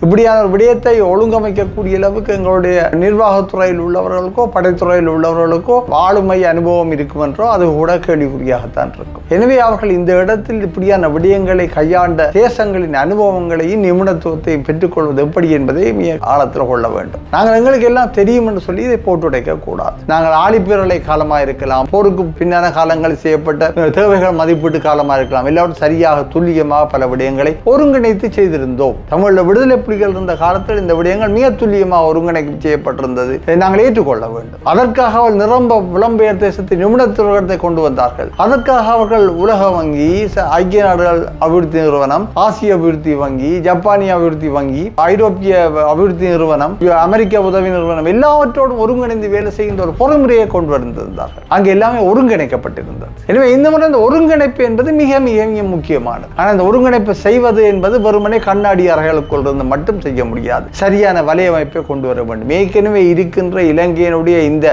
இப்படியான ஒரு விடயத்தை ஒழுங்கமைக்கக்கூடிய அளவுக்கு எங்களுடைய நிர்வாகத்துறையில் உள்ளவர்களுக்கோ படைத்துறையில் உள்ளவர்களுக்கோ ஆளுமை அனுபவம் இருக்கும் என்றோ அது கூட கேள்விக்குறியாகத்தான் இருக்கும். எனவே அவர்கள் இந்த இடத்தில் இப்படியான விடயங்களை கையாண்ட தேசங்களின் அனுபவங்களையும் நிபுணத்துவத்தையும் பெற்றுக்கொள்வது எப்படி என்பதை மிக ஆழத்தில் கொள்ள வேண்டும். நாங்கள் எங்களுக்கு எல்லாம் தெரியும் என்று சொல்லி இதை போட்டுடைக்க கூடாது. நாங்கள் ஆழிப்பேரலை காலமாக இருக்கலாம், போருக்கு பின்னான காலங்களில் செய்யப்பட்ட தேவைகள் மதிப்பீட்டு காலமாக இருக்கலாம், எல்லாரும் சரியாக துல்லியமாக பல விடயங்களை ஒருங்கிணைத்து செய்திருந்தோம். தமிழில் விடுதலை புலிகள் இருந்த காலத்தில் இந்த விடயங்கள் மிக துல்லியமாக ஒருங்கிணைப்பு செய்யப்பட்டிருந்தது. நாங்கள் ஏற்றுக்கொள்ள வேண்டும். அதற்காக அவர்கள் நிரம்ப புலம்பெயர் தேசத்தின் நிபுணத்துவத்தை கொண்டு வந்தார்கள். அதற்காக அவர்கள் உலக வங்கி, ஐக்கிய நாடுகள் அபிவிருத்தி நிறுவனம், ஆசிய அபிவிருத்தி வங்கி, ஜப்பானிய அபிவிருத்தி வங்கி, ஐரோப்பிய அபிவிருத்தி நிறுவனம், அமெரிக்க உதவி நிறுவனம் எல்லாவற்றோடும் ஒருங்கிணைந்து வேலை செய்கின்ற ஒரு பொறுமுறையை கொண்டு வந்திருந்தார்கள். அங்கு எல்லாமே ஒருங்கிணைக்கப்பட்டிருந்தது. எனவே இந்த முறை இந்த ஒருங்கிணைப்பு என்பது மிக மிக மிக முக்கியமானது. ஆனால் இந்த ஒருங்கிணைப்பு செய்வது என்பது வெறுமனே கண்ணாடி அறைகளுக்குள் இருந்து மட்டும் செய்ய முடியாது. சரியான வலையமைப்பை கொண்டு வர வேண்டும். ஏற்கனவே இருக்கின்ற இலங்கையினுடைய இந்த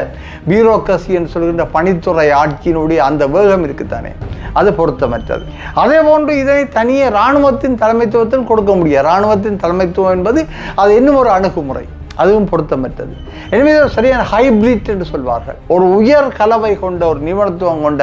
பியூரோக்ரசி என்று சொல்கின்ற பணித்துறை ஆட்சியினுடைய அந்த வேகம் இருக்குத்தானே, அது பொருத்தமற்றது. அதே போன்று இதை தனியே இராணுவத்தின் தலைமைத்துவத்தில் கொடுக்க முடியாது. இராணுவத்தின் தலைமைத்துவம் என்பது அது இன்னும் ஒரு அணுகுமுறை, அதுவும் பொருத்தமற்றது. எனவே சரியான ஹைபிரிட் என்று சொல்வார்கள். ஒரு உயர் கலவை கொண்ட ஒரு நிபுணத்துவம் கொண்ட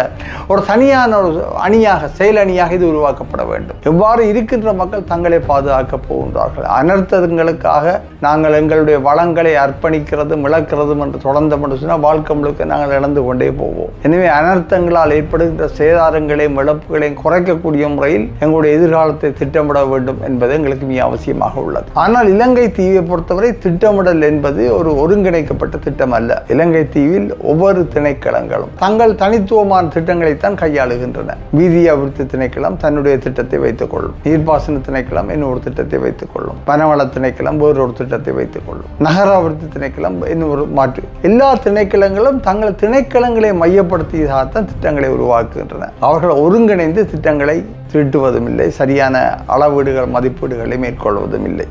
ஒரு தனியான ஒரு அணியாக, செயல் அணியாக இது உருவாக்கப்பட வேண்டும். எவ்வாறு இருக்கின்ற மக்கள் தங்களை பாதுகாக்கப் போகின்றார்கள். அனர்த்தங்களுக்காக நாங்கள் எங்களுடைய வளங்களை அர்ப்பணிக்கிறதும் இழக்கிறதும் என்று தொடர்ந்தோம் என்று சொன்னால் வாழ்க்கை முழுக்க நாங்கள் இழந்து கொண்டே போவோம். எனவே அனர்த்தங்களால் ஏற்படுகின்ற சேதாரங்களையும் இழப்புகளையும் குறைக்கக்கூடிய முறையில் எங்களுடைய எதிர்காலத்தை திட்டமிட வேண்டும் என்பது எங்களுக்கு மிக அவசியமாக உள்ளது. ஆனால் இலங்கை தீவை பொறுத்தவரை திட்டமிடல் என்பது ஒரு ஒருங்கிணைக்கப்பட்ட திட்டம் அல்ல. இலங்கை தீவில் ஒவ்வொரு திணைக்களங்களும் தங்கள் தனித்துவமான திட்டங்களைத்தான் கையாளுகின்றன. வீதி அபிவிருத்தி திணைக்களம் தன்னுடைய திட்டத்தை வைத்துக் கொள்ளும், நீர்ப்பாசன திணைக்களம் இன்னொரு திட்டத்தை வைத்துக் கொள்ளும், வனவள திணைக்களம் வேறொரு திட்டத்தை வைத்துக் கொள்ளும், நகர அபிவிருத்தி திணைக்களம் இன்னொரு மாற்று. எல்லா திணைக்களங்களும் தங்கள் திணைக்களங்களை மையப்படுத்தியதாகத்தான் திட்டங்களை உருவாக்குகின்றன. அவர்கள் ஒருங்கிணைந்து திட்டங்களை தீட்டுவதும் இல்லை, சரியான அளவீடுகள் மதிப்பீடுகளை மேற்கொள்வதும் இல்லை.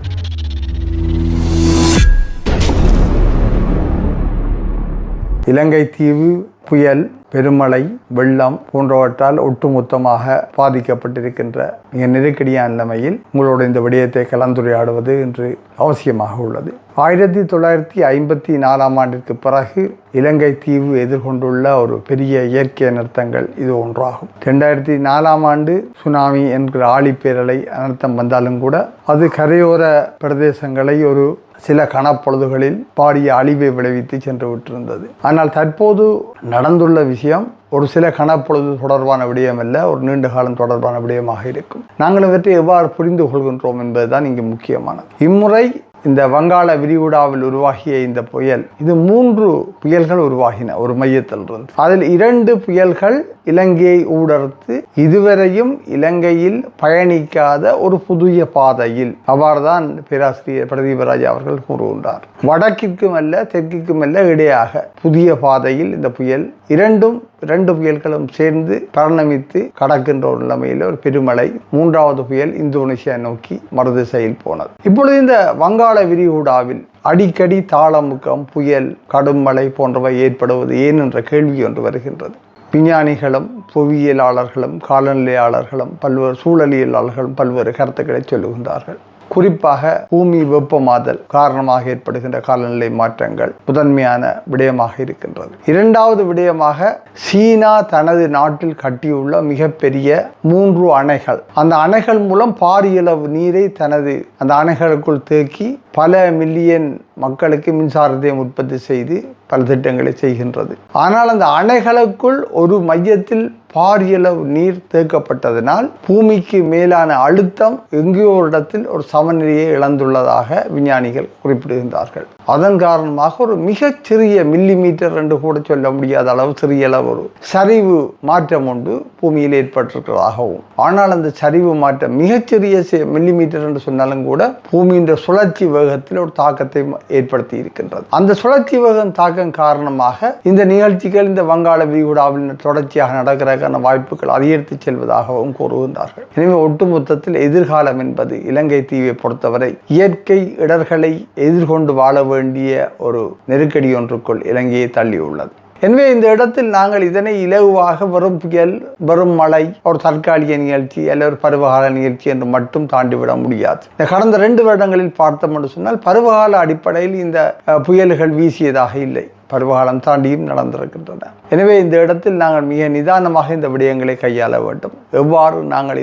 இலங்கை தீவு புயல், பெருமழை, வெள்ளம் போன்றவற்றால் ஒட்டுமொத்தமாக பாதிக்கப்பட்டிருக்கின்ற மிக நெருக்கடியான நிலைமையில் உங்களோட இந்த விடயத்தை கலந்துரையாடுவது இன்று அவசியமாக உள்ளது. 1954 ஆண்டிற்கு பிறகு இலங்கை தீவு எதிர்கொண்டுள்ள ஒரு பெரிய இயற்கை அனர்த்தங்கள் இது ஒன்றாகும். 2004 ஆண்டு சுனாமி என்கிற ஆழிப்பேரலை அனர்த்தம் வந்தாலும் கூட அது கரையோர பிரதேசங்களை ஒரு சில கணப்பொழுதுகளில் பாரிய அழிவை விளைவித்து சென்று விட்டிருந்தது. ஆனால் தற்போது நடந்துள்ள விஷயம் ஒரு சில கணப்பொழுது தொடர்பான விடயம் அல்ல, ஒரு நீண்ட காலம் தொடர்பான விடயமாக இருக்கும். நாங்கள் இவற்றை எவ்வாறு புரிந்து கொள்கின்றோம் என்பதுதான் இங்கு முக்கியமானது. இம்முறை இந்த வங்காள விரிகுடாவில் உருவாகிய இந்த புயல், இது 3 புயல்கள் உருவாகின ஒரு மையத்தில் இருந்து. அதில் 2 புயல்கள் இலங்கையை ஊடறுத்து இதுவரையும் இலங்கையில் பயணிக்காத ஒரு புதிய பாதையில், அவ்வாறுதான் பேராசிரியர் பிரதீபராஜ் அவர்கள் கூறுகின்றார். வடக்கிற்கும் அல்ல தெற்கிற்கும் அல்ல இடையாக புதிய பாதையில் இந்த புயல் 2 புயல்களும் சேர்ந்து பரிணமித்து கடக்கின்ற ஒரு நிலைமையில் ஒரு பெருமழை, 3வது புயல் இந்தோனேசியா நோக்கி மறுதிசையில் போனது. இப்பொழுது இந்த வங்காள விரிகுடாவில் அடிக்கடி தாளமுக்கம், புயல், கடும் மழை போன்றவை ஏற்படுவது ஏன் என்ற கேள்வி ஒன்று வருகின்றது. விஞ்ஞானிகளும் புவியியலாளர்களும் காலநிலையாளர்களும் பல்வேறு சூழலியலாளர்களும் பல்வேறு கருத்துக்களை சொல்லுகின்றார்கள். குறிப்பாக பூமி வெப்பமாதல் காரணமாக ஏற்படுகின்ற காலநிலை மாற்றங்கள் முதன்மையான விடயமாக இருக்கின்றது. 2வது விடயமாக சீனா தனது நாட்டில் கட்டியுள்ள மிகப்பெரிய 3 அணைகள், அந்த அணைகள் மூலம் பாரியளவு நீரை தனது அந்த அணைகளுக்குள் தேக்கி பல மில்லியன் மக்களுக்கு மின்சாரத்தை உற்பத்தி செய்து பல திட்டங்களை செய்கின்றது. ஆனால் அந்த அணைகளுக்குள் ஒரு மையத்தில் பாரியளவு நீர் தேக்கப்பட்டதனால் பூமிக்கு மேலான அழுத்தம் எங்கேயோ இடத்தில் ஒரு சமநிலையை இழந்துள்ளதாக விஞ்ஞானிகள் குறிப்பிடுகின்றார்கள். அதன் காரணமாக ஒரு மிகச்சிறிய மில்லிமீட்டர் என்று கூட சொல்ல முடியாத அளவு சிறிய அளவு ஒரு சரிவு மாற்றம் ஒன்று பூமியில் ஏற்பட்டிருக்கிறதாகவும், ஆனால் அந்த சரிவு மாற்றம் மிகச்சிறிய மில்லிமீட்டர் என்று சொன்னாலும் கூட பூமியின் சுழற்சி வேகத்தில் ஒரு தாக்கத்தை ஏற்படுத்தி இருக்கின்றது. அந்த சுழற்சி வேகம் தாக்கம் காரணமாக இந்த நிகழ்ச்சிகள் இந்த வங்காள விரிகுடாவில் தொடர்ச்சியாக நடக்கிறதுக்கான வாய்ப்புகள் அதிகரித்து செல்வதாகவும் கூறுகின்றார்கள். எனவே ஒட்டுமொத்தத்தில் எதிர்காலம் என்பது இலங்கை தீவை பொறுத்தவரை இயற்கை இடர்களை எதிர்கொண்டு வாழ வேண்டிய ஒரு நெருக்கடி ஒன்றுக்குள் இலங்கையை தள்ளியுள்ளது. எனவே இந்த இடத்தில் நாங்கள் இதனை இலகுவாக வெறும் புயல், வெறும் மழை, ஒரு தற்காலிக நிகழ்ச்சி அல்ல ஒரு பருவகால நிகழ்ச்சி என்று மட்டும் தாண்டிவிட முடியாது. கடந்த 2 வருடங்களில் பார்த்தோம் என்று சொன்னால் பருவகால அடிப்படையில் இந்த புயல்கள் வீசியதாக இல்லை, பருவகாலம் தாண்டியும் நடந்திருக்கின்றன. எனவே இந்த இடத்தில் நாங்கள் மிக நிதானமாக இந்த விடயங்களை கையாள வேண்டும். எவ்வாறு நாங்கள்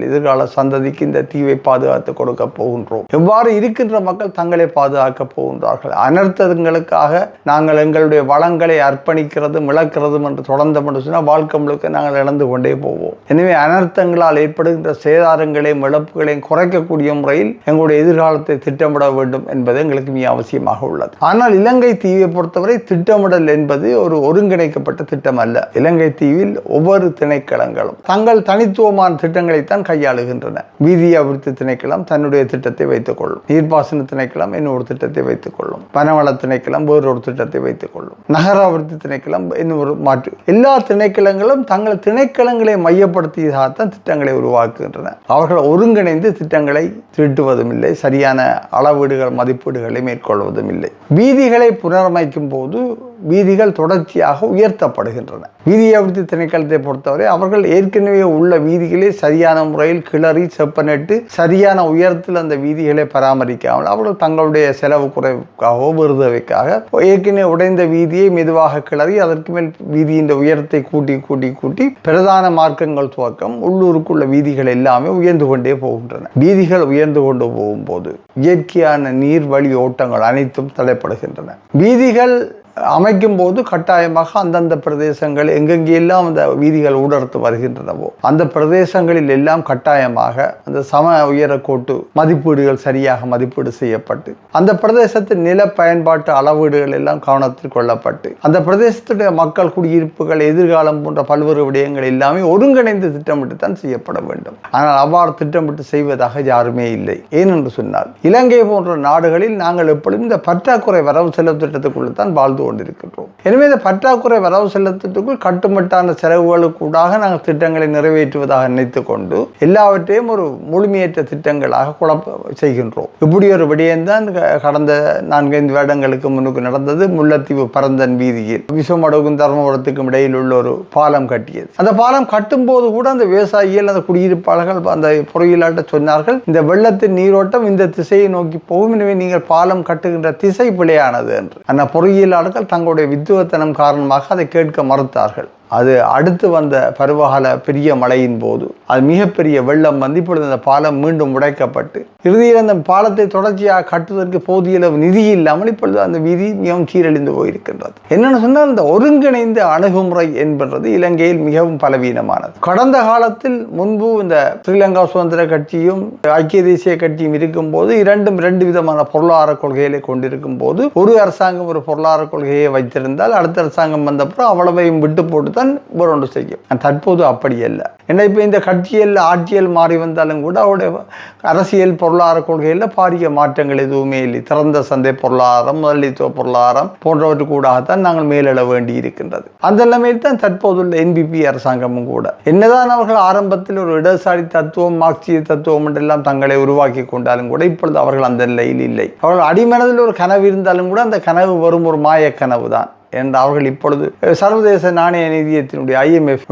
எதிர்கால சந்ததிக்கு இந்த தீவை பாதுகாத்து கொடுக்க போகின்றோம், எவ்வாறு இருக்கின்ற மக்கள் தங்களை பாதுகாக்க போகின்றார்கள். அனர்த்தங்களுக்காக நாங்கள் எங்களுடைய வளங்களை அர்ப்பணிக்கிறதும் இழக்கிறதும் என்று தொடர்ந்தோம் என்று சொன்னால் வாழ்க்கை முழுக்க நாங்கள் இழந்து கொண்டே போவோம். எனவே அனர்த்தங்களால் ஏற்படுகின்ற சேதாரங்களையும் இழப்புகளையும் குறைக்கக்கூடிய முறையில் எங்களுடைய எதிர்காலத்தை திட்டமிட வேண்டும் என்பது எங்களுக்கு மிக அவசியமாக உள்ளது. ஆனால் இலங்கை தீவை பொறுத்தவரை திட்டமிடல் என்பது ஒரு ஒருங்கிணைக்கப்பட்ட திட்டம் அல்ல. இலங்கை தீவில் ஒவ்வொரு திணைக்களங்களும் தங்கள் தனித்துவமான திட்டங்களைத்தான் கையாளுகின்றன. வீதி அபிவிருத்தி திணைக்களம் தன்னுடைய திட்டத்தை வைத்துக் கொள்ளும், நீர்ப்பாசன திணைக்களம் இன்னொரு திட்டத்தை வைத்துக் கொள்ளும், வனவள திணைக்களம் வேறொரு திட்டத்தை வைத்துக் கொள்ளும், நகர அபிவிருத்தி திணைக்களம் இன்னொரு மாற்று. எல்லா திணைக்களங்களும் தங்கள் திணைக்களங்களை மையப்படுத்தியதாகத்தான் திட்டங்களை உருவாக்குகின்றன. அவர்கள் ஒருங்கிணைந்து திட்டங்களை தீட்டுவதும் இல்லை, சரியான அளவீடுகள் மதிப்பீடுகளை மேற்கொள்வதும் இல்லை. வீதிகளை புனரமைக்கும் போது வீதிகள் தொடர்ச்சியாக உயர்த்தப்படுகின்றன. வீதி அபிவிருத்தி திணைக்களத்தை பொறுத்தவரை அவர்கள் ஏற்கனவே உள்ள வீதிகளை சரியான முறையில் கிளறி செப்பனிட்டு சரியான உயரத்தில் அந்த வீதிகளை பராமரிக்காமல் அவர்கள் தங்களுடைய செலவு குறைவுக்காகவோ விருதுவைக்காக ஏற்கனவே உடைந்த வீதியை மெதுவாக கிளறி அதற்கு மேல் வீதியின் உயரத்தை கூட்டி பிரதான மார்க்கங்கள் துவக்கம் உள்ளூருக்குள்ள வீதிகள் எல்லாமே உயர்ந்து கொண்டே போகின்றன. வீதிகள் உயர்ந்து கொண்டு போகும்போது இயற்கையான நீர் வழி ஓட்டங்கள் அனைத்தும் தடைப்படுகின்றன. வீதிகள் அமைக்கும் போது கட்டாயமாக அந்தந்த பிரதேசங்கள் எங்கெங்கெல்லாம் அந்த வீதிகள் ஊடறுத்து வருகின்றனவோ அந்த பிரதேசங்களில் எல்லாம் கட்டாயமாக அந்த சம உயரக்கோட்டு மதிப்பீடுகள் சரியாக மதிப்பீடு செய்யப்பட்டு அந்த பிரதேசத்தின் நில பயன்பாட்டு அளவீடுகள் எல்லாம் கவனத்தில் கொள்ளப்பட்டு அந்த பிரதேசத்துடைய மக்கள் குடியிருப்புகள் எதிர்காலம் போன்ற பல்வேறு விடயங்கள் எல்லாமே ஒருங்கிணைந்து திட்டமிட்டு தான் செய்யப்பட வேண்டும். ஆனால் அவ்வாறு திட்டமிட்டு செய்வதாக யாருமே இல்லை. ஏனென்று சொன்னால் இலங்கை போன்ற நாடுகளில் நாங்கள் எப்பொழுதும் இந்த பற்றாக்குறை வரவு செலவு திட்டத்துக்குள்ள தான் வாழ்ந்து கொண்டிருக்கின்றோம். எனவே இந்த பற்றாக்குறை வரவு செலுத்தத்துக்குள் கட்டுமட்டான செலவுகளுக்கூடாக நாங்கள் திட்டங்களை நிறைவேற்றுவதாக நினைத்துக் கொண்டு எல்லாவற்றையும் ஒரு முழுமையற்ற திட்டங்களாக குழப்ப செய்கின்றோம். இப்படி ஒரு விடயம்தான் கடந்த 4-5 வருடங்களுக்கு முன்னுக்கு நடந்தது. முல்லைத்தீவு பரந்தன் வீதியில் விஸ்வமடுவுக்கும் தர்மபுரத்துக்கும் இடையில் உள்ள ஒரு பாலம் கட்டியது. அந்த பாலம் கட்டும் போது கூட அந்த விவசாயிகள் அந்த குடியிருப்பாளர்கள் அந்த பொறியியலாட்ட சொன்னார்கள், இந்த வெள்ளத்தின் நீரோட்டம் இந்த திசையை நோக்கி போகும், எனவே நீங்கள் பாலம் கட்டுகின்ற திசை பிழையானது என்று. ஆனால் பொறியியலாளர்கள் தங்களுடைய வித்துவத்தனம் காரணமாக அதை கேட்க மறுத்தார்கள். அது அடுத்து வந்த பருவகால பெரிய மழையின் போது அது மிகப்பெரிய வெள்ளம் வந்து இப்பொழுது அந்த பாலம் மீண்டும் உடைக்கப்பட்டு இறுதியில் அந்த பாலத்தை தொடர்ச்சியாக கட்டுவதற்கு போதிய அளவு நிதி இல்லாமல் இப்பொழுது அந்த வீதி மிகவும் சீரழிந்து போயிருக்கின்றது. என்னென்னு சொன்னால் இந்த ஒருங்கிணைந்த அணுகுமுறை என்பது இலங்கையில் மிகவும் பலவீனமானது. கடந்த காலத்தில் முன்பு இந்த ஸ்ரீலங்கா சுதந்திர கட்சியும் ஐக்கிய தேசிய கட்சியும் இருக்கும் போது இரண்டும் 2 விதமான பொருளாதார கொள்கைகளை கொண்டிருக்கும் போது ஒரு அரசாங்கம் ஒரு பொருளாதார கொள்கையை வைத்திருந்தால் அடுத்த அரசாங்கம் வந்தப்புறம் அவ்வளவையும் விட்டு போட்டு ஒன்று செய்யும். தற்போது அப்படி அல்ல. ஏன்னா இப்போ இந்த கட்சியில் ஆட்சியில் மாறி வந்தாலும் கூட அவருடைய அரசியல் பொருளாதார கொள்கையில் பாரிய மாற்றங்கள் எதுவுமே இல்லை. திறந்த சந்தை பொருளாதாரம், முதலீட்டுவ பொருளாதாரம் போன்றவற்றுக்கூடாகத்தான் நாங்கள் மேலிட வேண்டி இருக்கின்றது. அந்த நிலைமையில் தான் தற்போதுள்ள NPP அரசாங்கமும் கூட என்னதான் அவர்கள் ஆரம்பத்தில் ஒரு இடதுசாரி தத்துவம் மார்க்சிய தத்துவம் என்றெல்லாம் தங்களை உருவாக்கி கொண்டாலும் கூட இப்பொழுது அவர்கள் அந்த நிலையில் இல்லை. அவர்கள் அடிமனதில் ஒரு கனவு இருந்தாலும் கூட அந்த கனவு வரும் ஒரு மாய கனவு தான் என்று அவர்கள் இப்பொழுது சர்வதேச நாணய நிதியத்தினுடைய IMF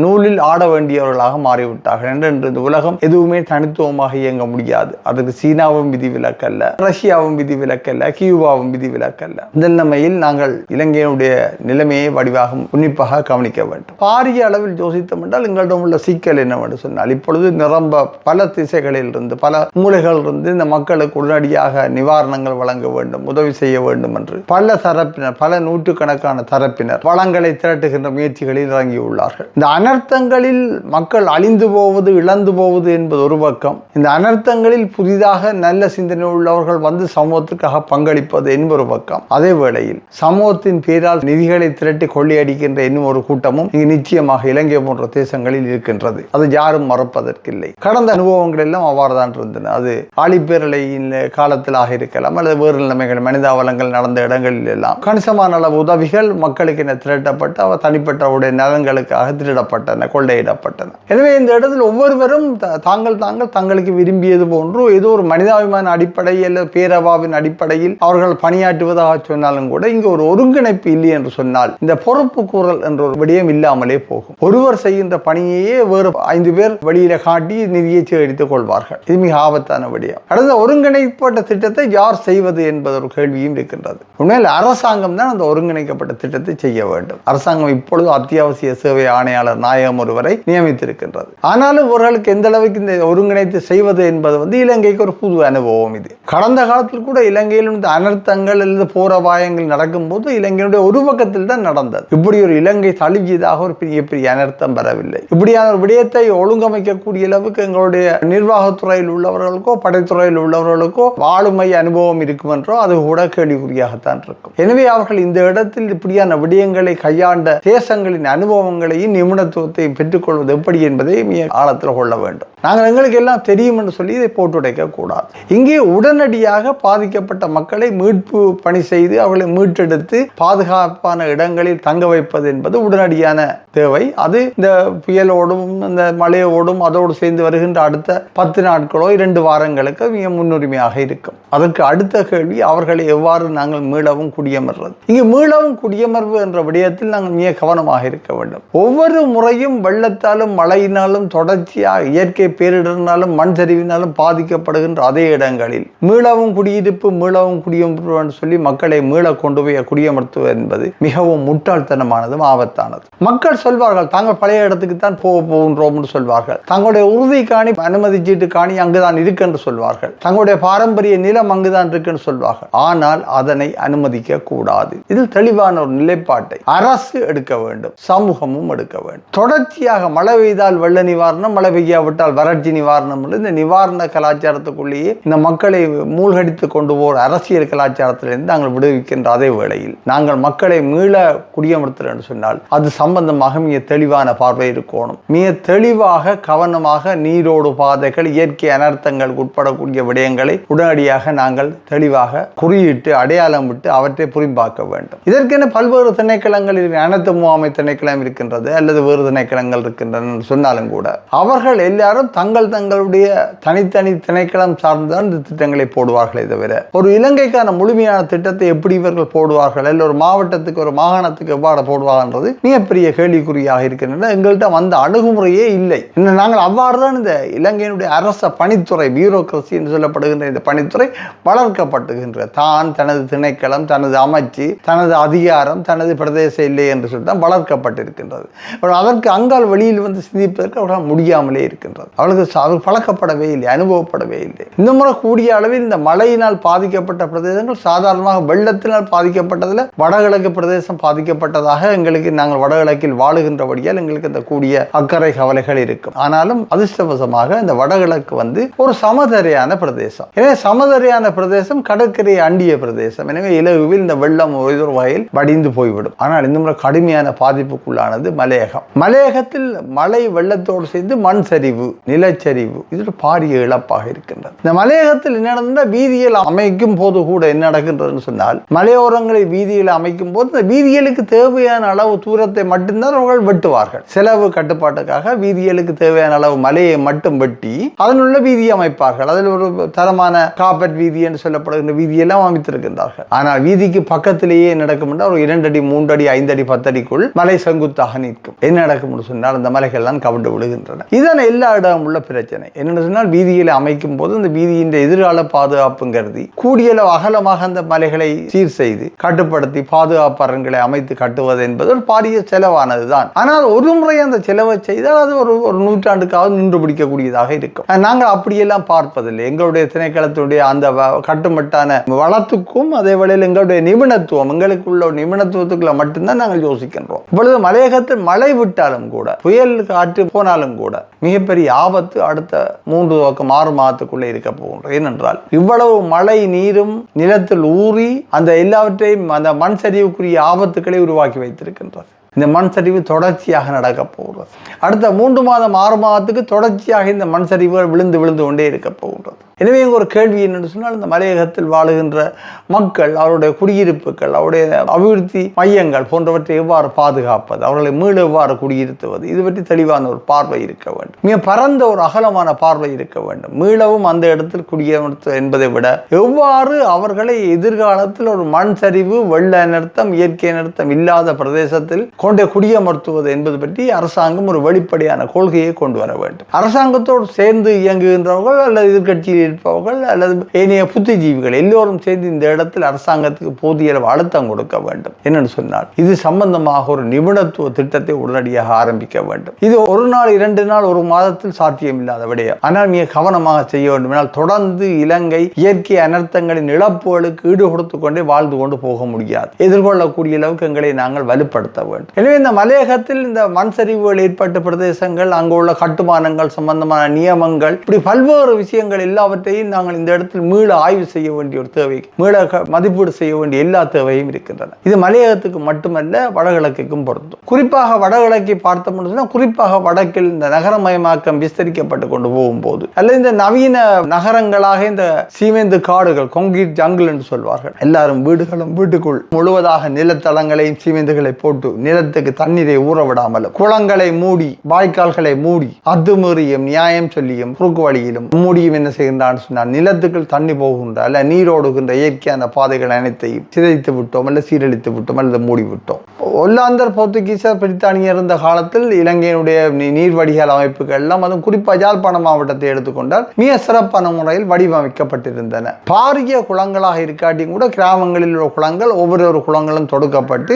நூலில் ஆட வேண்டியவர்களாக மாறிவிட்டார்கள். என்று இந்த உலகம் எதுவுமே தனித்துவமாக இயங்க முடியாது. அதுக்கு சீனாவும் விதிவிலக்கல்ல, ரஷ்யாவும் விதிவிலக்கல்ல, கியூபாவும் விதிவிலக்கல்ல. இந்த நிலைமையில் நாங்கள் இலங்கையினுடைய நிலைமையை வடிவாக உன்னிப்பாக கவனிக்க வேண்டும். பாரிய அளவில் யோசித்தோம் என்றால் எங்களிடம் உள்ள சிக்கல் என்னவென்று சொன்னால் இப்பொழுது நிரம்ப பல திசைகளில் இருந்து பல மூலைகளில் இருந்து இந்த மக்களுக்கு உடனடியாக நிவாரணங்கள் வழங்க வேண்டும், உதவி செய்ய வேண்டும் என்று பல தரப்பினர் பல நூற்றுக்கணக்கான தரப்பினர் வளங்களை திரட்டுகின்ற முயற்சிகளில் இறங்கியுள்ளார்கள். இந்த அனர்த்தங்களில் மக்கள் அழிந்து போவது, இழந்து போவது என்பது ஒரு பக்கம். இந்த அனர்த்தங்களில் புதிதாக நல்ல சிந்தனை உள்ளவர்கள் வந்து சமூகத்துக்காக பங்களிப்பது என்பது பக்கம். அதே வேளையில் சமூகத்தின் பேரால் நிதிகளை திரட்டி கொள்ளையடிக்கின்ற இன்னும் ஒரு கூட்டமும் இங்கு நிச்சயமாக இலங்கை போன்ற தேசங்களில் இருக்கின்றது. அது யாரும் மறப்பதற்கில்லை. கடந்த அனுபவங்கள் எல்லாம் அவ்வாறுதான் இருந்தன. அது ஆழிப்பேரலையின் காலத்திலாக இருக்கலாம் அல்லது வேறு நிலைமைகள் மனித வளங்கள் நடந்த இடங்களில் எல்லாம் கணிசமான பல உதவிகள் மக்களுக்கு என திரட்டப்பட்டு அவர் தனிப்பட்டவருடைய நலன்களுக்காக திருடப்பட்டன, கொள்ளையிடப்பட்டன. எனவே இந்த இடத்தில் ஒவ்வொருவரும் தங்களுக்கு விரும்பியது போன்று ஏதோ ஒரு மனிதாபிமான அடிப்படையில் பேரவாவின் அடிப்படையில் அவர்கள் பணியாற்றுவதாக சொன்னாலும் கூட இங்கு ஒரு ஒருங்கிணைப்பு இல்லை என்று சொன்னால் இந்த பொறுப்பு கூறல் என்ற ஒரு விடயம் இல்லாமலே போகும். ஒருவர் செய்கின்ற பணியையே வேறு 5 பேர் வெளியில காட்டி நிதியை சேகரித்துக் கொள்வார்கள். இது மிக ஆபத்தான விடயம். அடுத்த ஒருங்கிணைக்கப்பட்ட திட்டத்தை யார் செய்வது என்பது ஒரு கேள்வியும் இருக்கின்றது. உண்மையில் அரசாங்கம் தான் அந்த ஒருங்கிணைக்கப்பட்ட திட்டத்தை செய்ய வேண்டும். அரசாங்கம் இப்பொழுது அத்தியாவசிய சேவை ஆணையாளர் நாயகம் ஒருவரை நியமித்திருக்கின்றது. ஆனாலும் இவர்களுக்கு எந்த அளவுக்கு இந்த ஒருங்கிணைத்து செய்வது என்பது இலங்கைக்கு ஒரு புது அனுபவம். இது கடந்த காலத்தில் கூட இலங்கையில் இந்த அனர்த்தங்கள் அல்லது போராபாயங்கள் நடக்கும் போது இலங்கையினுடைய ஒரு பக்கத்தில் தான் நடந்தது. இப்படி ஒரு இலங்கை தழுவியதாக ஒரு பெரிய அனர்த்தம் வரவில்லை. இப்படியான ஒரு விடயத்தை ஒழுங்கமைக்கக்கூடிய அளவுக்கு எங்களுடைய நிர்வாகத்துறையில் உள்ளவர்களுக்கோ படைத்துறையில் உள்ளவர்களுக்கோ ஆளுமை அனுபவம் இருக்கும் என்றோ அது கூட கேள்விக்குறியாகத்தான் இருக்கும். எனவே அவர்கள் இந்த இடத்தில் இப்படியான விடயங்களை கையாண்ட தேசங்களின் அனுபவங்களையும் நிபுணத்துவத்தையும் பெற்றுக்கொள்வது எப்படி என்பதை ஆழத்தில் கொள்ள வேண்டும். நாங்கள் எங்களுக்கு எல்லாம் தெரியும் என்று சொல்லி இதை போட்டுடைக்க கூடாது. இங்கே உடனடியாக பாதிக்கப்பட்ட மக்களை மீட்பு பணி செய்து அவர்களை மீட்டெடுத்து பாதுகாப்பான இடங்களில் தங்க வைப்பது என்பது உடனடியான தேவை. அது இந்த புயலோடும் இந்த மழையோடும் அதோடு சேர்ந்து வருகின்ற அடுத்த 10 நாட்களோ 2 வாரங்களுக்கு மிக முன்னுரிமையாக இருக்கும். அதற்கு அடுத்த கேள்வி அவர்களை எவ்வாறு நாங்கள் மீளவும் குடியமர்வது. இங்கு மீளவும் குடியமர்வு என்ற விடயத்தில் நாங்கள் மிக கவனமாக இருக்க வேண்டும். ஒவ்வொரு முறையும் வெள்ளத்தாலும் மழையினாலும் தொடர்ச்சியாக இயற்கை பேரிடரினாலும் மண் சரிவினாலும் பாதிக்கப்படுகின்ற அதே இடங்களில் மீளவும் குடியிருப்பு மீளவும் குடியமர்வு என்று சொல்லி மக்களை மீள கொண்டு போய் குடியமர்த்துவது என்பது மிகவும் முட்டாள்தனமானதும் ஆபத்தானது. மக்கள் சொல்வார்கள் தாங்கள் பழைய இடத்துக்கு தான் போகின்றோம் என்று சொல்வார்கள். தங்களுடைய உறுதி காணி அனுமதி சீட்டு காணி அங்குதான் இருக்கு என்று சொல்வார்கள். தங்களுடைய பாரம்பரிய நிலம் அங்குதான் இருக்கு என்று சொல்வார்கள். ஆனால் அதனை அனுமதிக்க கூடாது. இதில் தெளிவான ஒரு நிலைப்பாட்டை அரசு எடுக்க வேண்டும், சமூகமும் எடுக்க வேண்டும். தொடர்ச்சியாக மழை பெய்தால் வெள்ள நிவாரணம், மழை பெய்யாவிட்டால் வறட்சி நிவாரணம், இந்த நிவாரண கலாச்சாரத்துக்குள்ளேயே இந்த மக்களை மூழ்கடித்து கொண்டு போகிற அரசியல் கலாச்சாரத்திலிருந்து நாங்கள் விடுவிக்கின்ற அதே வேளையில் நாங்கள் மக்களை மீள குடியமர்த்தல் என்று சொன்னால் அது சம்பந்தமாக மிக தெளிவான பார்வை இருக்கணும். மிக தெளிவாக கவனமாக நீரோடு பாதைகள் இயற்கை அனர்த்தங்களுக்கு உட்படக்கூடிய விடயங்களை உடனடியாக நாங்கள் தெளிவாக குறியிட்டு அடையாளம் விட்டு அவற்றை புரிம்பாக்க வேண்டும். இதற்கென பல்வேறு திணைக்களங்கள் அனைத்து முகாமை திணைக்களம் இருக்கின்றது அல்லது வேறு திணைக்களங்கள் இருக்கின்றன சொன்னாலும் கூட அவர்கள் எல்லாரும் தங்களுடைய தனித்தனி திணைக்களம் சார்ந்துதான் இந்த திட்டங்களை போடுவார்களே தவிர ஒரு இலங்கைக்கான முழுமையான திட்டத்தை எப்படி இவர்கள் போடுவார்கள் அல்ல ஒரு மாவட்டத்துக்கு ஒரு மாகாணத்துக்கு எவ்வாறு போடுவார்கள் மிகப்பெரிய கேள்விக்குறியாக இருக்கின்றன. எங்கள்கிட்ட வந்த அணுகுமுறையே இல்லை. நாங்கள் அவ்வாறு தான் இந்த இலங்கையினுடைய அரச பணித்துறை பியூரோக்ரசி என்று சொல்லப்படுகின்ற இந்த பணித்துறை வளர்க்கப்படுகின்ற தான் தனது திணைக்களம் தனது அமைச்சு தனது அதிகாரம் தனது பிரதேச இல்லை என்று சொல்லி தான் வளர்க்கப்பட்டிருக்கின்றது. அதற்கு அங்கால் வெளியில் வந்து சிந்திப்பதற்கு அவர்களால் முடியாமலே இருக்கின்றது. அவர்களுக்கு பழக்கப்படவே இல்லை, அனுபவப்படவே இல்லை. இந்த முறை கூடிய அளவில் இந்த மழையினால் பாதிக்கப்பட்ட பிரதேசங்கள் சாதாரணமாக வெள்ளத்தினால் பாதிக்கப்பட்டதில் வடகிழக்கு பிரதேசம் பாதிக்கப்பட்டதாக எங்களுக்கு நாங்கள் வடகிழக்கில் வாழுகின்றபடியால் எங்களுக்கு இந்த கூடிய அக்கறை கவலைகள் இருக்கும். ஆனாலும் அதிர்ஷ்டவசமாக இந்த வடகிழக்கு வந்து ஒரு சமதரையான பிரதேசம். எனவே சமதரையான பிரதேசம் கடற்கரையை அண்டிய பிரதேசம். எனவே இலகுவில் இந்த வெள்ளம் ஒரு வகையில் வடிந்து போய்விடும். ஆனால் இந்த முறை கடுமையான பாதிப்புக்குள்ளானது மலையகம். மலையகத்தில் மழை வெள்ளத்தோடு சேர்ந்து மண் சரிவு நிலச்சரிவு இது ஒரு பாரிய இழப்பாக இருக்கின்றது. இந்த மலையகத்தில் என்ன நடந்தால் வீதியில் அமைக்கும் போது கூட என்ன நடக்கின்றதுன்னு சொன்னால் மலையோரங்களை வீதியில் அமைக்கும் போது இந்த வீதிகளுக்கு தேவையான அளவு தூரத்தை மட்டும்தான் அவர்கள் வெட்டுவார்கள். செலவு கட்டுப்பாட்டுக்காக வீதிகளுக்கு தேவையான அளவு மலையை மட்டும் வெட்டி அதனுள்ள வீதியை அமைப்பார்கள். அதில் ஒரு தரமான காப்பட் வீதி என்று சொல்லப்படுகின்ற வீதியெல்லாம் அமைத்திருக்கின்றார்கள். ஆனால் வீதிக்கு பக்கத்திலேயே நடக்கும் என்றால் ஒரு 2 அடி 3 அடி 5 அடி 10 அடிக்குள் மலை செங்குத்தாக நிற்கும். என்ன நடக்கும் என்று சொன்னால் அந்த மலைகள் தான் கவிழ்ந்து விழுகின்றன. இதன் எல்லா இடம் உள்ள பிரச்சனை என்னென்னு சொன்னால் வீதிகளை அமைக்கும் போது அந்த வீதியின் எதிர்கால பாதுகாப்பு கருதி கூடியளவு அகலமாக அந்த மலைகளை சீர் செய்து கட்டுப்படுத்தி பாதுகாப்பு அரண்களை அமைத்து கட்டுவது என்பது ஒரு பாரிய செலவானதுதான். ஆனால் ஒரு முறை அந்த செலவை செய்தால் அது ஒரு நூற்றாண்டுக்காவது நின்று பிடிக்கக்கூடியதாக இருக்கும். நாங்கள் அப்படியெல்லாம் பார்ப்பதில்லை. எங்களுடைய திணைக்களத்துடைய அந்த கட்டுமட்டான வளத்துக்கும் அதே வேளையில் எங்களுடைய நிபுணத்துவம் எங்களுக்கு உள்ள நிபுணத்துவத்துக்குள்ள மட்டும்தான் நாங்கள் யோசிக்கின்றோம். இப்பொழுது மலையகத்தில் மழை விட்டாலும் கூட புயல் காற்று போனாலும் கூட மிகப்பெரிய ஆபத்து அடுத்த 3-6 மாதத்துக்குள்ளே இருக்க போகின்றது. ஏனென்றால் இவ்வளவு மழை நீரும் நிலத்தில் ஊறி அந்த எல்லாவற்றையும் அந்த மண் சரிவுக்குரிய ஆபத்துக்களை உருவாக்கி வைத்திருக்கின்றது. இந்த மண் சரிவு தொடர்ச்சியாக நடக்க போகிறது. அடுத்த 3 மாதம் 6 மாதத்துக்கு தொடர்ச்சியாக இந்த மண் சரிவுகள் விழுந்து கொண்டே இருக்க போகின்றது. எனவே இங்கே ஒரு கேள்வி என்னென்னு சொன்னால், இந்த மலையகத்தில் வாழுகின்ற மக்கள், அவருடைய குடியிருப்புகள், அவருடைய அபிவிருத்தி மையங்கள் போன்றவற்றை எவ்வாறு பாதுகாப்பது, அவர்களை மீள எவ்வாறு குடியிருத்துவது, இது பற்றி தெளிவான ஒரு பார்வை இருக்க வேண்டும். மிக பரந்த ஒரு அகலமான பார்வை இருக்க வேண்டும். மீளவும் அந்த இடத்தில் குடியமர்த்து என்பதை விட எவ்வாறு அவர்களை எதிர்காலத்தில் ஒரு மண் சரிவு, வெள்ள அனர்த்தம், இயற்கை அனர்த்தம் இல்லாத பிரதேசத்தில் கொண்டு குடியமர்த்துவது என்பது பற்றி அரசாங்கம் ஒரு வெளிப்படையான கொள்கையை கொண்டு வர வேண்டும். அரசாங்கத்தோடு சேர்ந்து இயங்குகின்றவர்கள் அல்லது எதிர்கட்சியில் இருப்பவர்கள் அல்லது ஏனைய புத்திஜீவிகள் எல்லோரும் சேர்ந்து இந்த இடத்தில் அரசாங்கத்துக்கு போதிய அளவு அழுத்தம் கொடுக்க வேண்டும். என்னென்னு சொன்னால், இது சம்பந்தமாக ஒரு நிபுணத்துவ திட்டத்தை உடனடியாக ஆரம்பிக்க வேண்டும். இது ஒரு நாள், 2 நாள், ஒரு மாதத்தில் சாத்தியம் இல்லாத விடயம். ஆனால் மிக கவனமாக செய்ய வேண்டும். தொடர்ந்து இலங்கை இயற்கை அனர்த்தங்களின் இழப்புகளுக்கு ஈடு கொடுத்து கொண்டே வாழ்ந்து கொண்டு போக முடியாது. எதிர்கொள்ளக்கூடிய அளவுக்கு எங்களை நாங்கள் வலுப்படுத்த வேண்டும். எனவே இந்த மலையகத்தில் இந்த மண் சரிவுகள் ஏற்பட்ட பிரதேசங்கள், அங்கு உள்ள கட்டுமானங்கள் சம்பந்தமான நியமங்கள், இப்படி பல்வேறு விஷயங்கள் எல்லாவற்றையும் நாங்கள் இந்த இடத்தில் மீள ஆய்வு செய்ய வேண்டிய ஒரு தேவை, மீள மதிப்பீடு செய்ய வேண்டிய எல்லா தேவையும் இருக்கின்றன. இது மலையகத்துக்கு மட்டுமல்ல, வடகிழக்குக்கும் பொருந்தும். குறிப்பாக வடகிழக்கை பார்த்தோம்னா, குறிப்பாக வடக்கில் இந்த நகரமயமாக்கம் விஸ்தரிக்கப்பட்டு கொண்டு போகும்போது, அல்லது இந்த நவீன நகரங்களாக இந்த சீமெந்து காடுகள், கான்கிரீட் ஜங்கிள் என்று சொல்வார்கள், எல்லாரும் வீடுகளும் வீட்டுக்குள் முழுவதாக நிலத்தளங்களையும் சீமெந்துகளை போட்டு நிலத்துக்கு தண்ணீரை ஊற விடாமலும், குளங்களை மூடி, வாய்க்கால்களை மூடி, அத்துமீறியும் நியாயம் சொல்லியும் குறுக்கு வழியிலும் மூடியும் என்ன செய்கின்றான் சொன்னால், நிலத்துக்குள் தண்ணி போகின்ற அல்ல நீரோடுகின்ற இயற்கையான பாதைகள் அனைத்தையும் சிதைத்து விட்டோம், அல்ல சீரழித்து விட்டோம், அல்லது மூடிவிட்டோம். ஒல்லாந்தர், போர்த்துகீசர், பிரித்தானியர் இருந்த காலத்தில் இலங்கையினுடைய நீர் வடிகால் அமைப்புகள் எல்லாம், அதுவும் குறிப்பாக யாழ்ப்பாணம் மாவட்டத்தை எடுத்துக்கொண்டால் மிக சிறப்பான முறையில் வடிவமைக்கப்பட்டிருந்தன. பாரிய குளங்களாக இருக்காட்டியும் கூட கிராமங்களில் உள்ள குளங்கள், ஒவ்வொரு குளங்களும் தொடுக்கப்பட்டு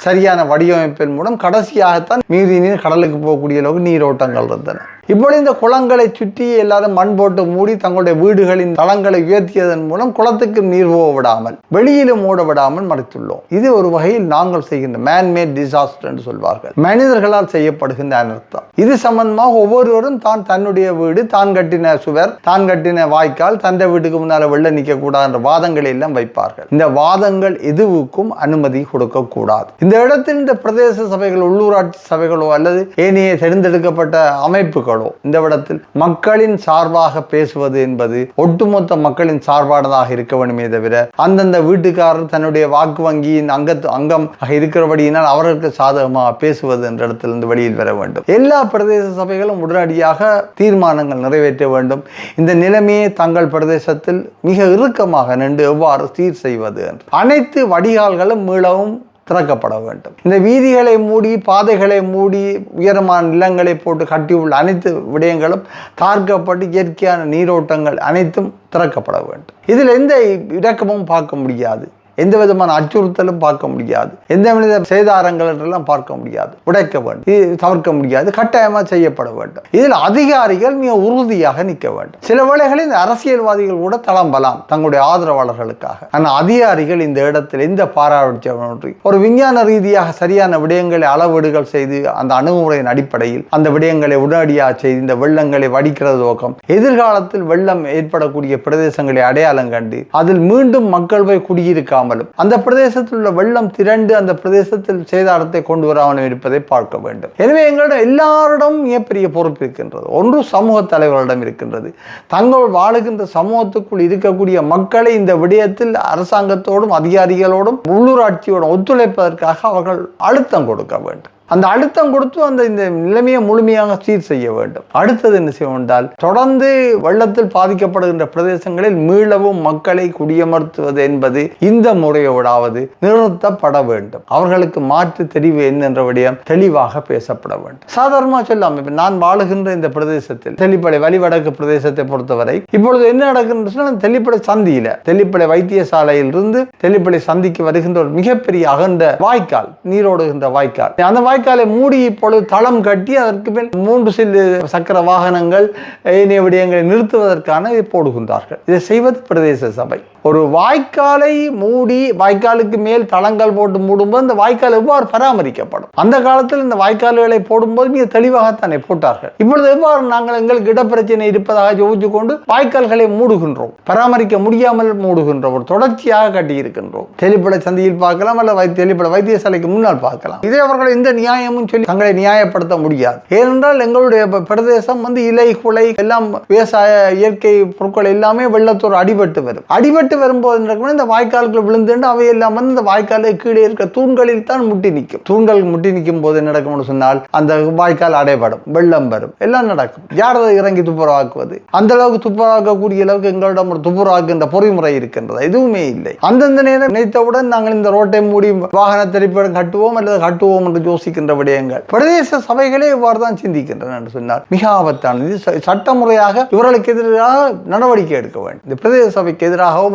சரியான வடிவமைப்பின் மூலம் கடைசியாகத்தான் மீதி நீர் கடலுக்கு போகக்கூடிய அளவுக்கு நீரோட்டங்கள் இருந்தன. இப்பொழுது இந்த குளங்களை சுற்றி எல்லாரும் மண் போட்டு மூடி தங்களுடைய வீடுகளின் தளங்களை உயர்த்தியதன் மூலம் குளத்துக்கு நீர் போக விடாமல், வெளியிலும் ஓட விடாமல் மறைத்துள்ளோம். இது ஒரு வகையில் நாங்கள் செய்கின்ற மேன்மேட் டிசாஸ்டர் என்று சொல்வார்கள், மனிதர்களால் செய்யப்படுகின்ற அனர்த்தம். இது சம்பந்தமாக ஒவ்வொருவரும் தன்னுடைய வீடு, தான் கட்டின சுவர், தான் கட்டின வாய்க்கால், தந்தை வீட்டுக்கு முன்னால வெள்ள நிற்க கூடாது என்ற வாதங்களை எல்லாம் வைப்பார்கள். இந்த வாதங்கள் எதுவுக்கும் அனுமதி கொடுக்க கூடாது. இந்த இடத்தில் இந்த பிரதேச சபைகள், உள்ளூராட்சி சபைகளோ அல்லது ஏனைய தேர்ந்தெடுக்கப்பட்ட அமைப்புகள் இந்த இடத்தில் மக்களின் சார்பாக பேசுவது என்பது ஒட்டுமொத்த மக்களின் சார்பானதாக இருக்க வேண்டுமே தவிர, அந்தந்த வீட்டுக்காரர் தன்னுடைய வாக்கு வங்கியின் அங்கம் இருக்கிறபடியினால் அவர்களுக்கு சாதகமாக பேசுவது என்ற இடத்திலிருந்து வெளியில் வர வேண்டும். எல்லா பிரதேச சபைகளும் உடனடியாக தீர்மானங்கள் நிறைவேற்ற வேண்டும். இந்த நிலைமையை தங்கள் பிரதேசத்தில் மிக இறுக்கமாக நின்று எவ்வாறு சீர் செய்வது என்று அனைத்து வடிகால்களும் மீளவும் திறக்கப்பட வேண்டும். இந்த வீதிகளை மூடி, பாதைகளை மூடி, உயரமான நிலங்களை போட்டு கட்டியுள்ள அனைத்து விடயங்களும் தார்க்கப்பட்டு இயற்கையான நீரோட்டங்கள் அனைத்தும் திறக்கப்பட வேண்டும். இதில் எந்த இரக்கமும் பார்க்க முடியாது, எந்த விதமான அச்சுறுத்தலும் பார்க்க முடியாது, எந்த வித சேதாரங்கள் என்றெல்லாம் பார்க்க முடியாது, உடைக்க வேண்டும், இது தவிர்க்க முடியாது, கட்டாயமாக செய்யப்பட வேண்டும். இதில் அதிகாரிகள் மிக உறுதியாக நிற்க வேண்டும். சில வேளைகளில் இந்த அரசியல்வாதிகள் கூட தளம்பலாம் தங்களுடைய ஆதரவாளர்களுக்காக. ஆனால் அதிகாரிகள் இந்த இடத்தில் எந்த பாராளுமன்ற ஒரு விஞ்ஞான ரீதியாக சரியான விடயங்களை அளவீடுகள் செய்து அந்த அணுகுமுறையின் அடிப்படையில் அந்த விடயங்களை உடனடியாக செய்து இந்த வெள்ளங்களை வடிக்கிறது நோக்கம், எதிர்காலத்தில் வெள்ளம் ஏற்படக்கூடிய பிரதேசங்களை அடையாளம் கண்டு அதில் மீண்டும் மக்கள் போய் குடியிருக்காமல், அந்த பிரதேசத்தில் உள்ள வெள்ளம் திரண்டு அந்த பிரதேசத்தில் சேதாரத்தை கொண்டு வராமல் இருப்பதை பார்க்க வேண்டும். எனவே எங்களிடம் எல்லாரிடம் மிகப்பெரிய பொறுப்பு இருக்கின்றது. ஒன்று சமூக தலைவர்களிடம் இருக்கின்றது. தங்கள் வாழுகின்ற சமூகத்துக்குள் இருக்கக்கூடிய மக்களை இந்த விடயத்தில் அரசாங்கத்தோடும் அதிகாரிகளோடும் உள்ளூராட்சியோடும் ஒத்துழைப்பதற்காக அவர்கள் அழுத்தம் கொடுக்க வேண்டும். அந்த அழுத்தம் கொடுத்து அந்த இந்த நிலைமையை முழுமையாக சீர் செய்ய வேண்டும். அடுத்தது என்ன செய்ய என்றால், தொடர்ந்து வெள்ளத்தில் பாதிக்கப்படுகின்ற பிரதேசங்களில் மீளவும் மக்களை குடியமர்த்துவது என்பது இந்த முறையோடாவது நிறுத்தப்பட வேண்டும். அவர்களுக்கு மாற்று தெரிவு என்னென்ற விடயம் தெளிவாக பேசப்பட வேண்டும். சாதாரணமாக சொல்லாம, நான் வாழுகின்ற இந்த பிரதேசத்தில் தெல்லிப்பளை வலிவடக்கு பிரதேசத்தை பொறுத்தவரை இப்பொழுது என்ன நடக்கின்ற தெல்லிப்பளை சந்தியில, தெல்லிப்பளை வைத்தியசாலையில் இருந்து தெல்லிப்பளை சந்திக்கு வருகின்ற ஒரு மிகப்பெரிய அகன்ற வாய்க்கால், நீரோடுகின்ற வாய்க்கால், அந்த வாய்க்காலை மூடி இப்பொழுது தளம் கட்டி அதற்கு பின் 3 சக்கர வாகனங்கள் ஏனைய விடயங்களை நிறுத்துவதற்கான போடுகின்றார்கள். இதை செய்வது பிரதேச சபை. ஒரு வாய்க்காலை மூடி வாய்க்காலுக்கு மேல் தளங்கள் போட்டு மூடும்போது இந்த வாய்க்கால் எவ்வாறு பராமரிக்கப்படும்? அந்த காலத்தில் இந்த வாய்க்கால்களை போடும்போது மிக தெளிவாகத்தானே போட்டார்கள். இப்பொழுது எவ்வாறு நாங்கள் எங்களுக்கு இடப்பிரச்சனை இருப்பதாக யோசிச்சு கொண்டு வாய்க்கால்களை மூடுகின்றோம், பராமரிக்க முடியாமல் மூடுகின்றோம், ஒரு தொடர்ச்சியாக கட்டியிருக்கின்றோம். தெளிப்பட சந்தையில் பார்க்கலாம், அல்ல தெளிப்பட வைத்தியசாலைக்கு முன்னால் பார்க்கலாம். இதே அவர்கள் இந்த நியாயமும் சொல்லி தங்களை நியாயப்படுத்த முடியாது. ஏனென்றால் எங்களுடைய பிரதேசம் இலை குலை எல்லாம் விவசாய இயற்கை பொருட்கள் எல்லாமே வெள்ளத்தோடு அடிபட்டு வரும்போது இந்த வாய்க்கால்கள் விழுந்து அவை எல்லாம் இந்த வாய்க்காலை கீழே இருக்க தூண்களில் தான் முட்டி நிற்கும். தூண்கள் முட்டி நிற்கும் போது நடக்கும்னு சொன்னால் அந்த வாய்க்கால் அடைபடும், வெள்ளம் வரும், எல்லாம் நடக்கும். யார் அதை இறங்கி துப்புரவாக்குவது? அந்த அளவுக்கு துப்புரவாக்கக்கூடிய அளவுக்கு எங்களிடம் ஒரு துப்புரவாக்குகின்ற பொறிமுறை இருக்கின்றது? எதுவுமே இல்லை. அந்தந்த நேரம் நினைத்தவுடன் நாங்கள் இந்த ரோட்டை மூடி வாகன திரைப்படம் கட்டுவோம் அல்லது கட்டுவோம் என்று யோசிக்கின்ற விடயங்கள் பிரதேச சபைகளே இவ்வாறு தான் சிந்திக்கின்றன என்று சொன்னார். மிக ஆபத்தானது. சட்டமுறையாக இவர்களுக்கு எதிராக நடவடிக்கை எடுக்க வேண்டும். இந்த பிரதேச சபைக்கு எதிராகவும்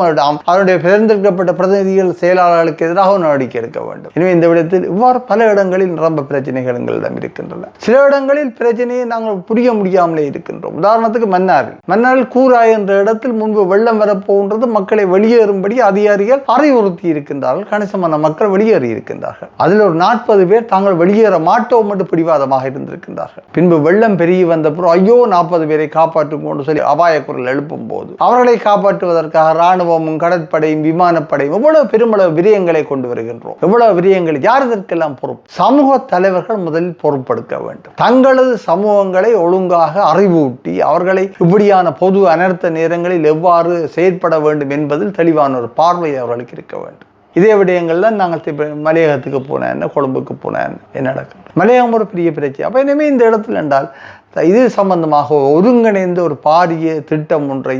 அவருடைய தேர்ந்தெடுக்கப்பட்ட பிரதிநிதிகள் செயலாளர்களுக்கு எதிராகவும் நடவடிக்கை எடுக்க வேண்டும். எனவே இந்த விடத்தில் இவ்வாறு பல இடங்களில் நிரம்ப பிரச்சனைகள் எங்களிடம் இருக்கின்றன. சில இடங்களில் பிரச்சனையை நாங்கள் புரிய முடியாமலே இருக்கின்றோம். உதாரணத்துக்கு மன்னாரில் கூராய் என்ற இடத்தில் முன்பு வெள்ளம் வரப்போன்றது மக்களை வெளியேறும்படி அதிகாரிகள் அறிவுறுத்தி இருக்கின்றார்கள். கணிசமான மக்கள் வெளியேறி இருக்கின்றார்கள். அதில் ஒரு 40 பேர் தாங்கள் வெளியேற மாட்டோம் என்று பிடிவாதமாக இருந்திருக்கின்றார்கள். பின்பு வெள்ளம் பெருகி வந்த பிறகு ஐயோ 40 பேரை காப்பாற்றும் கொண்டு சொல்லி அபாய குரல் எழுப்பும் போது அவர்களை காப்பாற்றுவதற்காக இராணுவமும் கடற்படையும் விமானப்படையும் எவ்வளவு பெருமளவு விரயங்களை கொண்டு வருகின்றோம். எவ்வளவு விரயங்கள்? யார் இதற்கெல்லாம் பொறுப்பு? சமூக தலைவர்கள் முதலில் பொறுப்பெடுக்க வேண்டும். தங்களது சமூகங்களை ஒழுங்காக அறிவூட்டி அவர்களை இப்படியான பொது அனர்த்த நேரங்களில் எவ்வாறு செயற்பட வேண்டும் என்பதில் தெளிவான ஒரு பார்வை அவர்களுக்கு இருக்க வேண்டும். இதே விடயங்கள்ல நாங்கள் மலையகத்துக்கு போனேன், கொழும்புக்கு போனேன், என்ன நடக்கும்? மலையகம் ஒரு பெரிய பிரச்சனை. அப்போ இனிமே இந்த இடத்துல என்றால் இது சம்பந்தமாக ஒருங்கிணைந்த ஒரு பாரிய திட்டம் ஒன்றை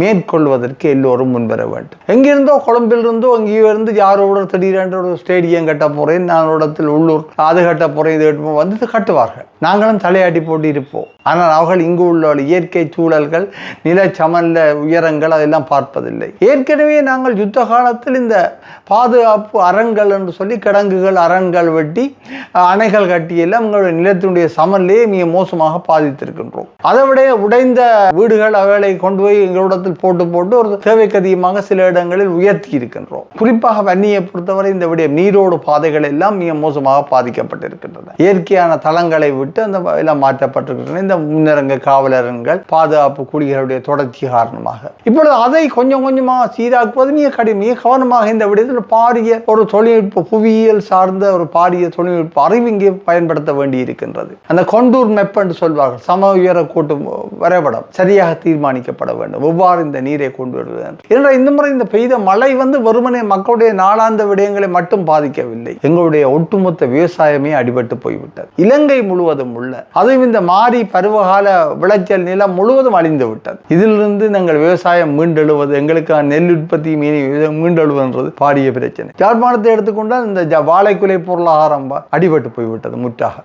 மேற்கொள்வதற்கு எல்லோரும் முன்வர வேண்டும். எங்கிருந்தோ கொழும்பிலிருந்தோ அங்கேயோ இருந்து யாரோட திடீரென்று ஒரு ஸ்டேடியம் கட்ட போறேன், நான் இடத்தில் உள்ளூர் அது கட்ட போறேன், இது வந்து கட்டுவார்கள். நாங்களும் தலையாட்டி போட்டு இருப்போம். ஆனால் அவர்கள் இங்கு உள்ள இயற்கை சூழல்கள், நில சமநில உயரங்கள் அதெல்லாம் பார்ப்பதில்லை. ஏற்கனவே நாங்கள் யுத்த காலத்தில் இந்த பாதுகாப்பு அரண்கள் என்று சொல்லி கிடங்குகள் அரண்கள் வெட்டி அணைகள் கட்டியெல்லாம் எங்களுடைய நிலத்தினுடைய சமநிலையை மிக மோசமாக பாதித்திருக்கின்றோம். அதை விட உடைந்த வீடுகள் அவைகளை கொண்டு போய் எங்களிடத்தில் போட்டு ஒரு தேவைக்கு அதிகமாக சில இடங்களில் உயர்த்தி இருக்கின்றோம். குறிப்பாக வன்னியை பொறுத்தவரை இந்த விடயம் நீரோடு பாதைகள் எல்லாம் மிக மோசமாக பாதிக்கப்பட்டிருக்கின்றன. இயற்கையான தளங்களை விட்டு அந்த எல்லாம் மாற்றப்பட்டிருக்கின்றன. இந்த முன்னரங்க காவலர்கள் பாதுகாப்பு கூலிகளுடைய தொடர்ச்சி காரணமாக இப்பொழுது அதை கொஞ்சம் கொஞ்சமாக சீராக்குவது மிக கடின கவனமாக இந்த விடத்தில் பாரிய ஒரு தொழில்நுட்ப புவியியல் சார்ந்த ஒரு பாரிய தொழில்நுட்ப அறிவு இங்கே பயன்படுத்த வேண்டி இருக்கின்றது. அந்த கொண்டூர் மெப் என்று சொல்வார்கள், சம உயர கூட்டு வரைபடம் சரியாக தீர்மானிக்கப்பட வேண்டும். எவ்வாறு இந்த நீரை கொண்டு வருவது என்ற இந்த முறை இந்த பெய்த மழை வெறுமனே மக்களுடைய நாளாந்த விடயங்களை மட்டும் பாதிக்கவில்லை. எங்களுடைய ஒட்டுமொத்த விவசாயமே அடிபட்டு போய்விட்டது. இலங்கை முழுவதும் உள்ள அதுவும் இந்த மாறி பருவகால விளைச்சல் நிலம் முழுவதும் அழிந்து விட்டது. இதிலிருந்து நாங்கள் விவசாயம் மீண்டெழுவது, எங்களுக்கு நெல் உற்பத்தி மீண்டெழுவதுன்றது பாரிய பிரச்சனை. யாழ்ப்பாணத்தை எடுத்துக்கொண்டால் இந்த வாழைக்குலை பொருளாதாரம் அடிபட்டு போய்விட்டது முற்றாக.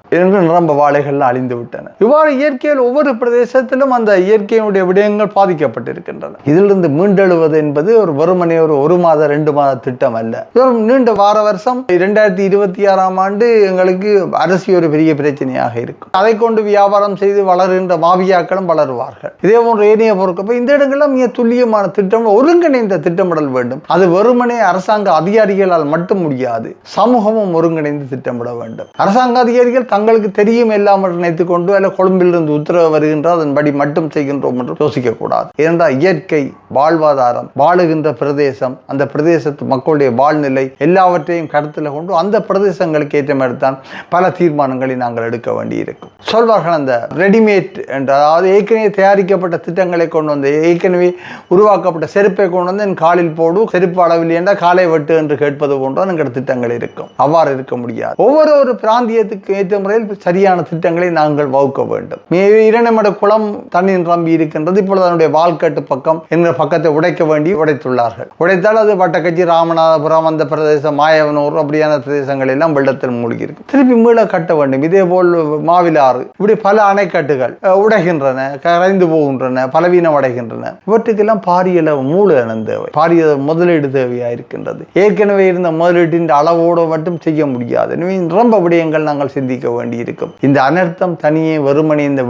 நிரம்ப வாழைகள் அழிந்து விட்டன. இவ்வாறு இயற்கையில் ஒவ்வொரு பிரதேசத்திலும் அந்த இயற்கையினுடைய விடயங்கள் பாதிக்கப்பட்டிருக்கின்றன. இதிலிருந்து மீண்டெழுவது என்பது ஒரு வெறுமனே ஒரு மாத 2 மாத திட்டம் அல்ல. நீண்ட வார வருஷம் 2026ஆம் ஆண்டு எங்களுக்கு அரசு ஒரு பெரிய பிரச்சனையாக இருக்கும். அதை கொண்டு வியாபாரம் செய்து வளர்கின்ற மாவியாக்களும் வளருவார்கள். இதே போன்ற ஏனைய பொருட்கள் இந்த இடங்கள்லாம் மிக துல்லியமான திட்டம், ஒருங்கிணைந்த திட்டமிடல் வேண்டும். அது வெறுமனே அரசாங்க அதிகாரிகளால் மட்டும் முடியாது. சமூகமும் ஒருங்கிணைந்து திட்டமிட வேண்டும். அரசாங்க அதிகாரிகள் தங்களுக்கு தெரியும் இல்லாமல் நினைத்துக் கொண்டு அல்ல கொழும்பிலிருந்து உத்தரவு வருகின்றால் அதன்படி மட்டும் செய்கின்றோம் என்று யோசிக்க கூடாது. ஏனென்றால் இயற்கை வாழ்வாதாரம், வாழுகின்ற பிரதேசம், அந்த பிரதேசத்து மக்களுடைய வாழ்நிலை எல்லாவற்றையும் கருத்தில் கொண்டு அந்த பிரதேசங்களுக்கு ஏற்ற மாதிரி தான் பல தீர்மானங்களை நாங்கள் எடுக்க வேண்டி இருக்கும். சொல்வார்கள் அந்த ரெடிமேட் என்ற, அதாவது ஏற்கனவே தயாரிக்கப்பட்ட திட்டங்களை கொண்டு வந்து ஏற்கனவே உருவாக்கப்பட்ட செருப்பை கொண்டு வந்து என் காலில் போடு, செருப்பு அளவில் என்றால் காலை வெட்டு என்று கேட்பது போன்ற எங்கள் திட்டங்கள் இருக்கும். அவ்வாறு இருக்க முடியாது. ஒவ்வொரு பிராந்தியத்துக்கு ஏற்ற முறையில் சரியான திட்டங்களை நாங்கள் வகுக்க வேண்டும். 2 மட குளம் தண்ணீர் நம்பி இருக்கின்றது. இப்பொழுது அதனுடைய வால்கட்டு பக்கம் என்கிற பக்கத்தை உடைக்க வேண்டி உடைத்துள்ளார்கள். உடைத்தால் அது வட்டக்கச்சி, ராமநாதபுரம், அந்த பிரதேசம், மாயவனூர் அப்படியான பிரதேசங்கள் எல்லாம் வெள்ளத்தில் மூழ்கி இருக்கு. திருப்பி மீள கட்ட வேண்டும். இதே போல் மாவிலாறு, இப்படி பல அணைக்கட்டுகள் உடைகின்றன, கரைந்து போகின்றன, பலவீனம் அடைகின்றன. இவற்றுக்கெல்லாம் பாரிய மூலதனம் தேவை, பாரிய முதலீடு தேவையாக இருக்கின்றது. ஏற்கனவே இருந்த முதலீட்டின் அளவோடு மட்டும் செய்ய முடியாது. எனவே ரொம்ப விடயங்கள் நாங்கள் சிந்திக்க வேண்டியிருக்கும். இந்த அனர்த்தம் தனியே வெறுமனே இந்த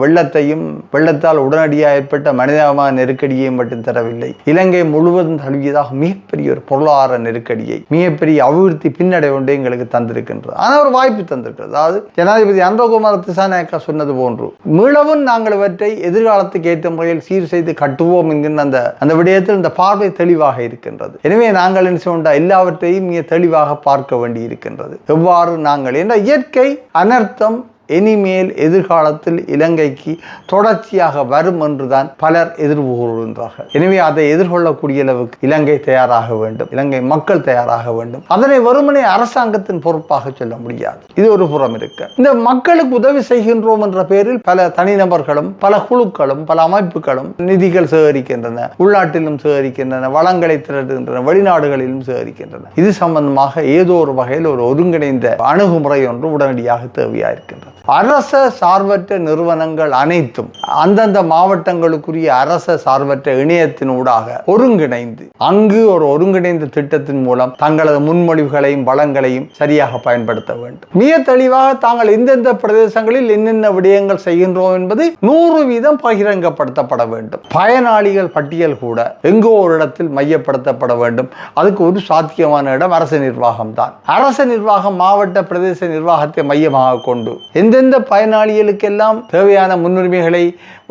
வெள்ளத்தால் உடனடியாக ஏற்பட்ட மனிதமான நெருக்கடியை மட்டும் தரவில்லை. இலங்கை முழுவதும் தழுவியதாக மிகப்பெரிய ஒரு பொருளாதார நெருக்கடியை, மிகப்பெரிய அபிவிருத்தி பின்னடைவு ஒன்றை எங்களுக்கு தந்திருக்கின்றது. ஆனால் ஒரு வாய்ப்பு தந்திருக்கிறது. அதாவது ஜனாதிபதி அனுரகுமார திசாநாயக்கா சொன்னது போன்று மீளவும் நாங்கள் இவற்றை எதிர்காலத்துக்கு ஏற்ற முறையில் சீர் செய்து கட்டுவோம் என்கின்ற அந்த விடயத்தில் இந்த பார்வை தெளிவாக இருக்கின்றது. எனவே நாங்கள் என்ன சொன்னால் எல்லாவற்றையும் மிக தெளிவாக பார்க்க வேண்டி இருக்கின்றது. எவ்வாறு நாங்கள் என்ற இயற்கை அனர்த்தம் இனிமேல் எதிர்காலத்தில் இலங்கைக்கு தொடர்ச்சியாக வரும் என்றுதான் பலர் எதிர்கூறுகின்றார்கள். எனவே அதை எதிர்கொள்ளக்கூடிய அளவுக்கு இலங்கை தயாராக வேண்டும், இலங்கை மக்கள் தயாராக வேண்டும். அதனை வெறுமனே அரசாங்கத்தின் பொறுப்பாக சொல்ல முடியாது. இது ஒரு புறம் இருக்க, இந்த மக்களுக்கு உதவி செய்கின்றோம் என்ற பெயரில் பல தனிநபர்களும் பல குழுக்களும் பல அமைப்புகளும் நிதிகள் சேகரிக்கின்றன, உள்நாட்டிலும் சேகரிக்கின்றன, வளங்களை திரட்டுகின்றன, வெளிநாடுகளிலும் சேகரிக்கின்றன. இது சம்பந்தமாக ஏதோ ஒரு வகையில் ஒரு ஒருங்கிணைந்த அணுகுமுறை ஒன்று உடனடியாக தேவையாக இருக்கின்றது. அரச சார்பற்ற நிறுவனங்கள் அனைத்தும் அந்தந்த மாவட்டங்களுக்குரிய அரச சார்பற்ற இணையத்தினூடாக ஒருங்கிணைந்து அங்கு ஒரு ஒருங்கிணைந்த திட்டத்தின் மூலம் தங்களது முன்மொழிவுகளையும் வளங்களையும் சரியாக பயன்படுத்த வேண்டும். மிக தெளிவாக தாங்கள் எந்தெந்த பிரதேசங்களில் என்னென்ன விடயங்கள் செய்கின்றோம் என்பது 100% பகிரங்கப்படுத்தப்பட வேண்டும். பயனாளிகள் பட்டியல் கூட எங்கோ ஒரு இடத்தில் மையப்படுத்தப்பட வேண்டும். அதுக்கு ஒரு சாத்தியமான இடம் அரசு நிர்வாகம் தான். அரசு நிர்வாகம் மாவட்ட பிரதேச நிர்வாகத்தை மையமாக கொண்டு எந்தெந்த பயனாளிகளுக்கெல்லாம் தேவையான முன்னுரிமைகளை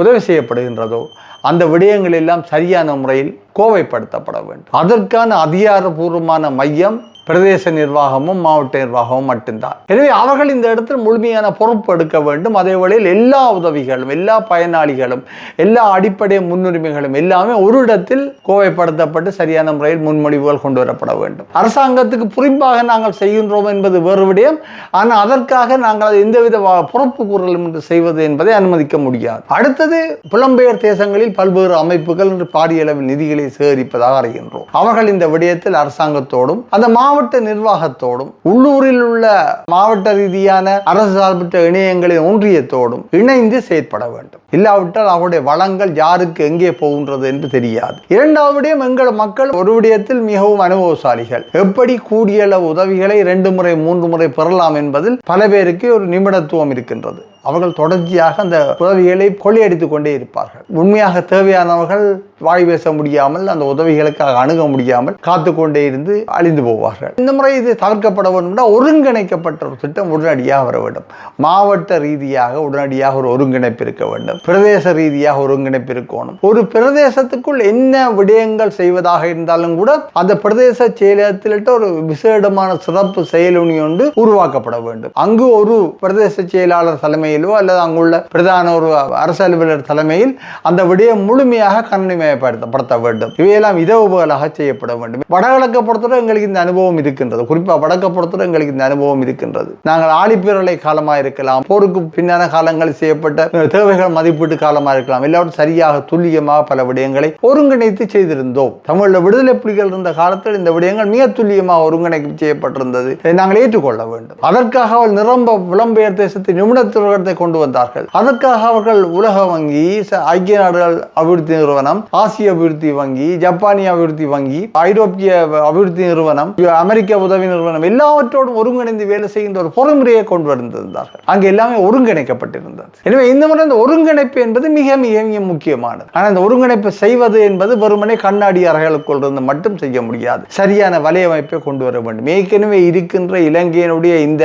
உதவி செய்யப்படுகின்றதோ அந்த விடயங்கள் எல்லாம் சரியான முறையில் கோவைப்படுத்தப்பட வேண்டும். அதற்கான அதிகாரபூர்வமான மையம் பிரதேச நிர்வாகமும் மாவட்ட நிர்வாகமும் மட்டும்தான். எனவே அவர்கள் இந்த இடத்தில் முழுமையான பொறுப்பு எடுக்க வேண்டும். அதே வேளையில் எல்லா உதவிகளும் எல்லா பயனாளிகளும் எல்லா அடிப்படை முன்னுரிமைகளும் எல்லாமே ஒரு இடத்தில் கோவைப்படுத்தப்பட்டு சரியான முறையில் முன்மொழிவுகள் கொண்டு வரப்பட வேண்டும். அரசாங்கத்துக்கு புரிம்பாக நாங்கள் செய்கின்றோம் என்பது வேறு விடயம். ஆனால் அதற்காக நாங்கள் எந்தவித பொறுப்பு கூறலும் என்று செய்வது என்பதை அனுமதிக்க முடியாது. அடுத்தது, புலம்பெயர் தேசங்களில் பல்வேறு அமைப்புகள் என்று பாரிய அளவில் நிதிகளை சேகரிப்பதாக அறிகின்றோம். அவர்கள் இந்த விடயத்தில் அரசாங்கத்தோடும் அந்த மாவட்ட நிர்வாகத்தோடும் உள்ளூரில் உள்ள மாவட்ட ரீதியான அரசு சார்பற்ற இணையங்களின் ஒன்றியத்தோடும் இணைந்து செயற்பட வேண்டும். இல்லாவிட்டால் அவருடைய வளங்கள் யாருக்கு எங்கே போகின்றது என்று தெரியாது. இரண்டாவது விடயம், எங்கள் மக்கள் ஒரு விடயத்தில் மிகவும் அனுபவசாலிகள். எப்படி கூடிய அளவு உதவிகளை 2 முறை 3 முறை பெறலாம் என்பதில் பல பேருக்கு ஒரு நிமிடத்துவம் இருக்கின்றது. அவர்கள் தொடர்ச்சியாக அந்த உதவிகளை கொள்ளையடித்துக் கொண்டே இருப்பார்கள். உண்மையாக தேவையானவர்கள் வாய் பேச முடியாமல் அந்த உதவிகளுக்காக அணுக முடியாமல் காத்து கொண்டே இருந்து அழிந்து போவார்கள். இந்த முறை இது தவிர்க்கப்பட வேண்டும். ஒருங்கிணைக்கப்பட்ட ஒரு திட்டம் உடனடியாக வர வேண்டும். மாவட்ட ரீதியாக உடனடியாக ஒரு ஒருங்கிணைப்பு இருக்க வேண்டும். பிரதேச ரீதியாக ஒருங்கிணைப்பு இருக்கணும். ஒரு பிரதேசத்துக்குள் என்ன விடயங்கள் செய்வதாக இருந்தாலும் கூட அந்த பிரதேச செயலகத்தில் ஒரு விசேடமான சிறப்பு செயலணி ஒன்று உருவாக்கப்பட வேண்டும். அங்கு ஒரு பிரதேச செயலாளர் தலைமை அல்லது அங்குள்ள பிரதான ஒரு அரசு அலுவலர் தலைமையில் அந்த விடயம் முழுமையாக கண்ணிமயப்படுத்த வேண்டும். இவையெல்லாம் இதவுகளாக செய்யப்பட வேண்டும். வடகிழக்கை பொறுத்தவரை எங்களுக்கு இந்த அனுபவம் இருக்கின்றது. குறிப்பாக வடக்கை பொறுத்தவரை எங்களுக்கு இந்த அனுபவம் இருக்கின்றது. நாங்கள் ஆழிப்பேரலை காலமாக இருக்கலாம், போருக்கு பின்னான காலங்களில் செய்யப்பட்ட தேவைகள் மதிப்பீட்டு காலமாக இருக்கலாம், எல்லாரும் சரியாக துல்லியமாக பல விடயங்களை ஒருங்கிணைத்து செய்திருந்தோம். தமிழில் விடுதலை புலிகள் இருந்த காலத்தில் இந்த விடயங்கள் மிக துல்லியமாக ஒருங்கிணைப்பு செய்யப்பட்டிருந்தது. நாங்கள் ஏற்றுக்கொள்ள வேண்டும். அதற்காக அவள் நிரம்ப புலம்பெயர் தேசத்தை நிமிடத்துடன் கொண்டு வந்தார்கள். அதற்காக அவர்கள் உலக வங்கி, ஐக்கிய நாடுகள் அபிவிருத்தி நிறுவனம், ஆசிய அபிவிருத்தி வங்கி, ஜப்பானிய அபிவிருத்தி வங்கி, ஐரோப்பிய அபிவிருத்தி நிறுவனம், அமெரிக்க உதவி நிறுவனம் எல்லாவற்றோடும் ஒருங்கிணைந்து வேலை செய்கின்ற ஒரு பொறுமுறையை கொண்டு வந்திருந்தார்கள். அங்கு எல்லாமே ஒருங்கிணைக்கப்பட்டிருந்தது. எனவே இந்த முறை இந்த ஒருங்கிணைப்பு என்பது மிக மிக மிக முக்கியமானது. ஆனால் இந்த ஒருங்கிணைப்பு செய்வது என்பது வெறுமனே கண்ணாடி அறைகளுக்குள் இருந்து மட்டும் செய்ய முடியாது. சரியான வலையமைப்பை கொண்டு வர வேண்டும். ஏற்கனவே இருக்கின்ற இலங்கையினுடைய இந்த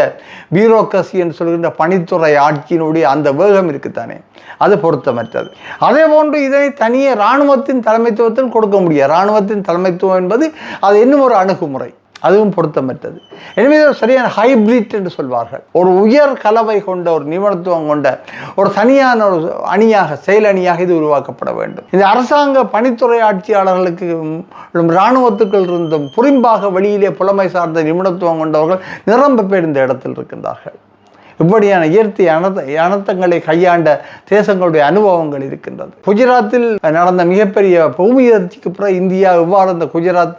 பியூரோக்ரசி என்று சொல்கின்ற பணித்துறை ஆட்சியினுடைய அந்த வேகம் இருக்குத்தானே, அது பொருத்தமற்றது. அதே போன்று இதனை தனியே இராணுவத்தின் தலைமைத்துவத்தில் கொடுக்க முடியாது. இராணுவத்தின் தலைமைத்துவம் என்பது அது இன்னும் ஒரு அணுகுமுறை, அதுவும் பொருத்தமற்றது. எனவே சரியான ஹைபிரிட் என்று சொல்வார்கள். ஒரு உயர் கலவை கொண்ட ஒரு நிபுணத்துவம் கொண்ட ஒரு தனியான ஒரு அணியாக, செயல் அணியாக இது உருவாக்கப்பட வேண்டும். இந்த அரசாங்க பணித்துறை ஆட்சியாளர்களுக்கு இராணுவத்துக்குள் இருந்தும் புரிம்பாக வெளியிலே புலமை சார்ந்த நிபுணத்துவம் கொண்டவர்கள் நிரம்ப பேர் இந்த இடத்தில் இருக்கின்றார்கள். இப்படியான இயற்கை அனர்த்தங்களை கையாண்ட தேசங்களுடைய அனுபவங்கள் இருக்கின்றது. குஜராத்தில் நடந்த மிகப்பெரிய பூமி அதிர்ச்சிக்கு பிறகு இந்தியா எவ்வாறு அந்த குஜராத்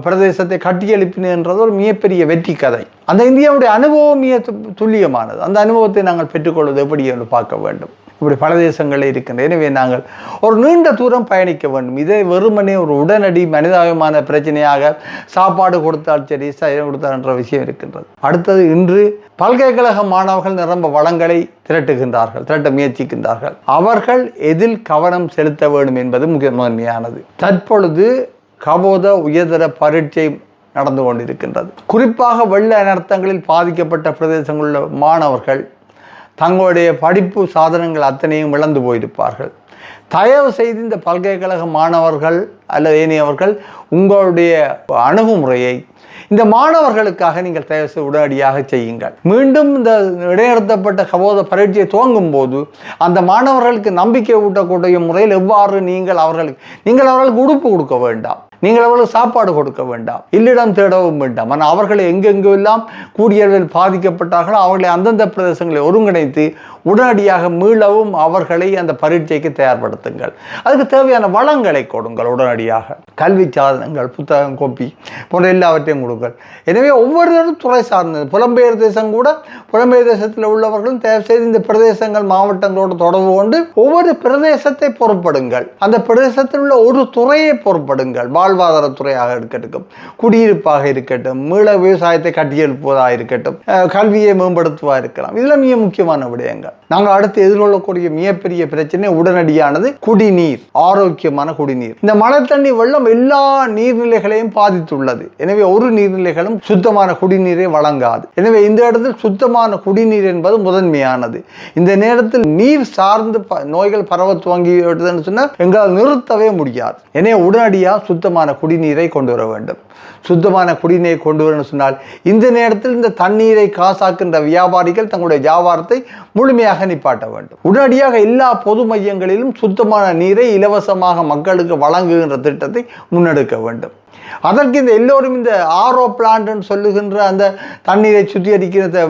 பிரதேசத்தை கட்டியெழுப்பினது என்றது ஒரு மிகப்பெரிய வெற்றி கதை. அந்த இந்தியாவுடைய அனுபவம் மிக துல்லியமானது. அந்த அனுபவத்தை நாங்கள் பெற்றுக்கொள்வது எப்படி என்று பார்க்க வேண்டும். இப்படி பல தேசங்களில் இருக்கின்றன. எனவே நாங்கள் ஒரு நீண்ட தூரம் பயணிக்க வேண்டும். இதை வெறுமனே ஒரு உடனடி மனிதாபிமான பிரச்சனையாக சாப்பாடு கொடுத்தால் சரி கொடுத்தால் என்ற விஷயம் இருக்கின்றது. அடுத்தது, இன்று பல்கலைக்கழக மாணவர்கள் நிரம்ப வளங்களை திரட்ட முயற்சிக்கின்றார்கள். அவர்கள் எதில் கவனம் செலுத்த வேண்டும் என்பது முதன்மையானது. தற்பொழுது கபோத உயர்தர பரீட்சை நடந்து கொண்டிருக்கின்றது. குறிப்பாக வெள்ள அனர்த்தங்களில் பாதிக்கப்பட்ட பிரதேசங்களில் உள்ள மாணவர்கள் தங்களுடைய படிப்பு சாதனங்கள் அத்தனையும் இழந்து போயிருப்பார்கள். தயவு செய்து இந்த பல்கலைக்கழக மாணவர்கள் அல்லது ஏனையவர்கள் உங்களுடைய அணுகுமுறையை இந்த மாணவர்களுக்காக நீங்கள் தயவு செய்து உடனடியாக செய்யுங்கள். மீண்டும் இந்த இடைநிறுத்தப்பட்ட கபோத பரீட்சையை துவங்கும் போது அந்த மாணவர்களுக்கு நம்பிக்கை ஊட்டக்கூடிய முறையில் எவ்வாறு நீங்கள் அவர்களுக்கு உடுப்பு கொடுக்க வேண்டாம், நீங்கள் அவர்களுக்கு சாப்பாடு கொடுக்க வேண்டாம், இல்லிடம் தேடவும் வேண்டாம். ஆனால் அவர்களை எங்கெங்கெல்லாம் கூடியவர்கள் பாதிக்கப்பட்டார்களோ அவர்களை அந்தந்த பிரதேசங்களை ஒருங்கிணைத்து உடனடியாக மீளவும் அவர்களை அந்த பரீட்சைக்கு தயார்படுத்துங்கள். அதுக்கு தேவையான வளங்களை கொடுங்கள். உடனடியாக கல்வி சாதனங்கள், புத்தகம், கோப்பி போன்ற எல்லாவற்றையும் கொடுங்கள். எனவே ஒவ்வொருவரும் துறை சார்ந்தது. புலம்பெயர் தேசம் கூட புலம்பெயர் தேசத்தில் உள்ளவர்களும் தேவை செய்து இந்த பிரதேசங்கள் மாவட்டங்களோடு தொடர்பு கொண்டு ஒவ்வொரு பிரதேசத்தை பொறுப்படுங்கள். அந்த பிரதேசத்தில் உள்ள ஒரு துறையை பொறுப்படுங்கள். வாழ்வாதாரத்துறையாக இருக்கட்டும், குடியிருப்பாக இருக்கட்டும், மீள விவசாயத்தை கட்டியெழுப்புவதாக இருக்கட்டும், கல்வியை மேம்படுத்துவதாக இருக்கலாம். இதெல்லாம் மிக முக்கியமான விடயங்கள். நாங்கள் அடுத்து எதிர்கொள்ளக்கூடிய மிகப்பெரிய பிரச்சனை உடனடியானது குடிநீர், ஆரோக்கியமான குடிநீர். இந்த மழை தண்ணி வெள்ளம் எல்லா நீர்நிலைகளையும் பாதித்துள்ளது. எனவே ஒரு நீர்நிலைகளும் சுத்தமான குடிநீரை வழங்காது. எனவே இந்த இடத்தில் சுத்தமான குடிநீர் என்பது முதன்மையானது. இந்த நேரத்தில் நீர் சார்ந்து நோய்கள் பரவ துவங்கிவிட்டதுன்னு சொன்னால் எங்களால் நிறுத்தவே முடியாது. எனவே உடனடியாக சுத்தமான குடிநீரை கொண்டு வர வேண்டும். சுத்தமான குடிநீரை கொண்டு வரணும்னு சொன்னால் இந்த நேரத்தில் இந்த தண்ணீரை காசாக்கின்ற வியாபாரிகள் தங்களுடைய வியாபாரத்தை முழுமையாக நிப்பாட்ட வேண்டும். உடனடியாக எல்லா பொது மையங்களிலும் சுத்தமான நீரை இலவசமாக மக்களுக்கு வழங்குகின்ற திட்டத்தை முன்னெடுக்க வேண்டும். அதற்கு இந்த எல்லோரும் இந்த ஆர்ஓ பிளான்ட் சொல்லுகின்ற அந்த தண்ணீரை சுத்திகரிக்கிற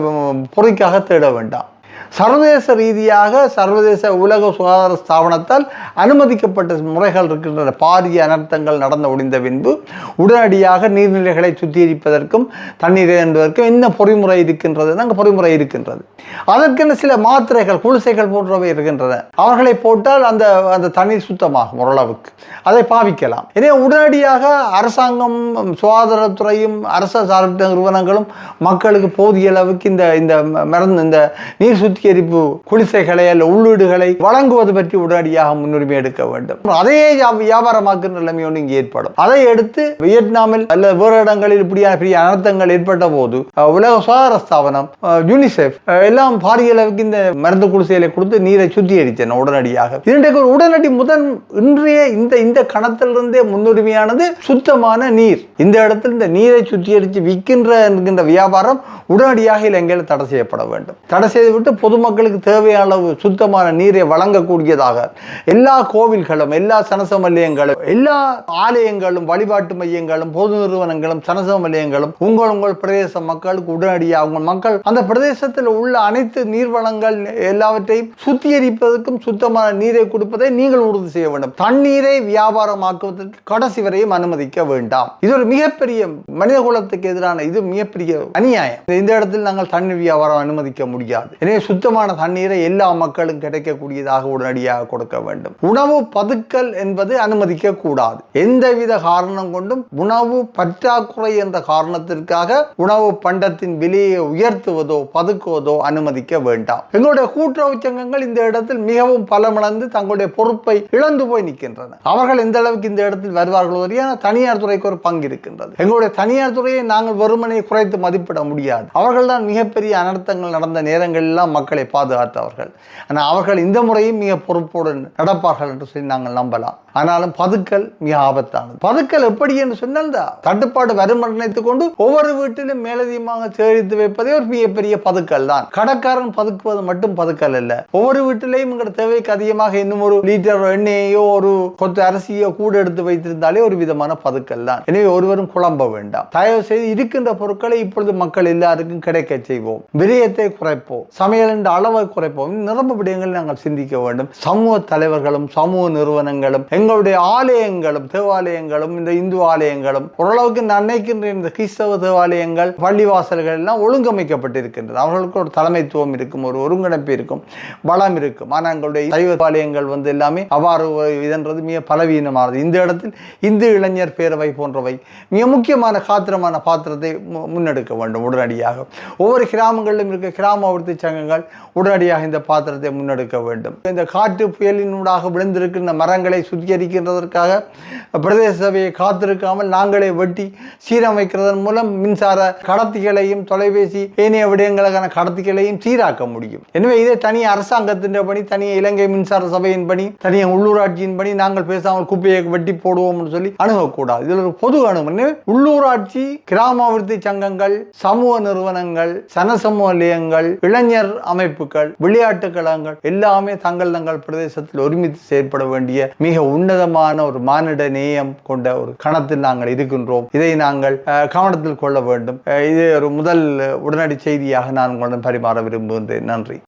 பொறிக்காக தேட வேண்டாம். சர்வதேச ரீதியாக சர்வதேச உலக சுகாதார ஸ்தாபனத்தால் அனுமதிக்கப்பட்ட முறைகள் இருக்கின்ற பாரிய அனர்த்தங்கள் நடந்து முடிந்த பின்பு உடனடியாக நீர்நிலைகளை சுத்திகரிப்பதற்கும் தண்ணீரை என்பதற்கும் என்ன பொறிமுறை இருக்கின்றது? அங்கே பொறிமுறை இருக்கின்றது. அதற்கென சில மாத்திரைகள், குளிசைகள் போன்றவை இருக்கின்றன. அவர்களை போட்டால் அந்த அந்த தண்ணீர் சுத்தமாகும் ஓரளவுக்கு. அதை பாவிக்கலாம். எனவே உடனடியாக அரசாங்கம், சுகாதாரத்துறையும் அரசு சார்பற்ற நிறுவனங்களும் மக்களுக்கு போதிய அளவுக்கு இந்த மருந்து, இந்த நீர் சுத்திகரிப்பு குளிசைகளை அல்ல உள்ளீடுகளை வழங்குவது பற்றி உடனடியாக முன்னுரிமை எடுக்க வேண்டும். அதையே வியாபாரமாக்குற நிலைமை ஒன்று இங்கே ஏற்படும். அதை எடுத்து வியட்நாமில் அல்ல வேறு இடங்களில் இப்படியான பெரிய அனர்த்தங்கள் ஏற்பட்ட போது உலக சுகாதார ஸ்தாபனம், யூனிசெஃப் எல்லாம் பாரிய அளவுக்கு இந்த மருந்து குளிசைகளை கொடுத்து நீரை சுத்திகரித்தன உடனடியாக. இதற்கு ஒரு உடனடி இன்றைய இந்த கணத்திலிருந்தே முன்னுரிமையானது சுத்தமான நீர். இந்த இடத்தில் இந்த நீரை சுத்திகரித்து விற்கின்ற வியாபாரம் உடனடியாக இலங்கையில் தடை செய்யப்பட வேண்டும். தடை செய்துவிட்டு பொதுமக்களுக்கு தேவையான அளவு சுத்தமான நீரை வழங்கக்கூடியதாக எல்லா கோவில்களும், எல்லா சனச நிலையங்களும், எல்லா ஆலயங்களும், வழிபாட்டு மையங்களும், பொது நிறுவனங்களும், சனச நிலையங்களும் உங்கள் பிரதேச மக்களுக்கு உடனடியாக உங்கள் மக்கள் அந்த பிரதேசத்தில் உள்ள அனைத்து நீர் வளங்கள் எல்லாவற்றையும் சுத்திகரிப்பதற்கும் சுத்தமான நீரை கொடுப்பதை நீங்கள் உறுதி செய்ய வேண்டும். தண்ணீரை வியாபாரமாக்குவதற்கு கடைசி வரையும் அனுமதிக்க வேண்டாம். இது ஒரு மிகப்பெரிய மனித குலத்துக்கு எதிரான இது மிகப்பெரிய அநியாயம். இந்த இடத்தில் நாங்கள் தண்ணீர் வியாபாரம் அனுமதிக்க முடியாது. எனவே சுத்தமான தண்ணீரை எல்லா மக்களும் கிடைக்கக்கூடியதாக உடனடியாக கொடுக்க வேண்டும். உணவு பதுக்கல் என்பது அனுமதிக்க கூடாது. எந்தவித காரணம் கொண்டும் உணவு பற்றாக்குறை என்ற காரணத்திற்காக உணவு பண்டத்தின் விலையை உயர்த்துவதோ பதுக்குவதோ அனுமதிக்க வேண்டாம். எங்களுடைய கூட்டுறவு சங்கங்கள் இந்த இடத்தில் மிகவும் பலமிழந்து தங்களுடைய பொறுப்பை இழந்து போய் நிற்கின்றன. அவர்கள் எந்த அளவுக்கு இந்த இடத்தில் வருவார்களோ தனியார் துறைக்கு ஒரு பங்கு இருக்கின்றது. எங்களுடைய தனியார் துறையை நாங்கள் வெறுமனை குறைத்து மதிப்பிட முடியாது. அவர்கள் தான் மிகப்பெரிய அனர்த்தங்கள் நடந்த நேரங்கள் எல்லாம் மக்களை பாதுகாத்தவர்கள். ஆனால் அவர்கள் இந்த முறையும் மிக பொறுப்போடு நடப்பார்கள் என்று சொல்லி நாங்கள் நம்பலாம். ஆனாலும் பதுக்கல் மிக ஆபத்தானது. பதுக்கல் எப்படி என்று சொன்னால் தட்டுப்பாடு வரும் நினைத்துக் கொண்டு ஒவ்வொரு வீட்டிலும் மேலதிகமாக சேகரித்து வைப்பதே ஒரு மிகப்பெரிய பதுக்கல் தான். கடைக்காரன் பதுக்குவது மட்டும் பதுக்கல் அல்ல. ஒவ்வொரு வீட்டிலையும் தேவைக்கு அதிகமாக இன்னும் ஒரு லிட்டர் எண்ணெயோ ஒரு கொத்து அரிசியோ கூட எடுத்து வைத்திருந்தாலே ஒரு விதமான பதுக்கல் தான். எனவே ஒருவரும் குழம்ப வேண்டாம். தயவு செய்து இருக்கின்ற பொருட்களை இப்பொழுது மக்கள் எல்லாருக்கும் கிடைக்க செய்வோம். விரயத்தை குறைப்போம். சமையல் என்ற அளவை குறைப்போம். நிரம்ப விடயங்கள் நாங்கள் சிந்திக்க வேண்டும். சமூக தலைவர்களும் சமூக நிறுவனங்களும் எங்களுடைய ஆலயங்களும் தேவாலயங்களும் இந்த இந்து ஆலயங்களும் ஓரளவுக்கு நினைக்கின்ற இந்த கிறிஸ்தவ தேவாலயங்கள் பள்ளிவாசல்கள் எல்லாம் ஒழுங்கமைக்கப்பட்டிருக்கின்றன. அவர்களுக்கு ஒரு தலைமைத்துவம் இருக்கும், ஒரு ஒருங்கிணைப்பு இருக்கும், பலம் இருக்கும். ஆனால் எங்களுடைய சைவாலயங்கள் எல்லாமே அவ்வாறு இதன்றது மிக பலவீனமானது. இந்த இடத்தில் இந்து இளைஞர் பேரவை போன்றவை மிக முக்கியமான காத்திரமான பாத்திரத்தை முன்னெடுக்க வேண்டும். உடனடியாக ஒவ்வொரு கிராமங்களிலும் இருக்க கிராம அபிவிருத்தி சங்கங்கள் உடனடியாக இந்த பாத்திரத்தை முன்னெடுக்க வேண்டும். இந்த காற்று புயலினூடாக விழுந்திருக்கின்ற மரங்களை சுத்திகரிக்கின்றதற்காக பிரதேச சபையை காத்திருக்காமல் நாங்களே வெட்டி சீரமைக்கிறதன் மூலம் மின்சார கடத்திகளையும் தொலைபேசி ஏனைய விடயங்களுக்கான கடத்திகளையும் சீராக்க முடியும். எனவே இதை தனியாக அரசாங்கத்தின் பணி, தனியாக இலங்கை மின்சார சபையின் பணி, தனியாக உள்ளூராட்சியின் பணி. நாங்கள் பேசாமல் குப்பையை வெட்டி போடுவோம் சொல்லி அணுகக்கூடாது. இதில் ஒரு பொது அணுகு. உள்ளூராட்சி, கிராம அபிவிருத்தி சங்கங்கள், சமூக நிறுவனங்கள், சனசமூக நிலையங்கள், இளைஞர் அமைப்புகள், விளையாட்டு கழகங்கள் எல்லாமே தங்கள் பிரதேசத்தில் ஒருமித்து செயற்பட வேண்டிய மிக உன்னதமான ஒரு மானிட நேயம் கொண்ட ஒரு கணத்தில் நாங்கள் இருக்கின்றோம். இதை நாங்கள் கவனத்தில் கொள்ள வேண்டும். இது ஒரு முதல் உடனடி செய்தியாக நான் உங்களுடன் பரிமாற விரும்புகின்றேன். நன்றி.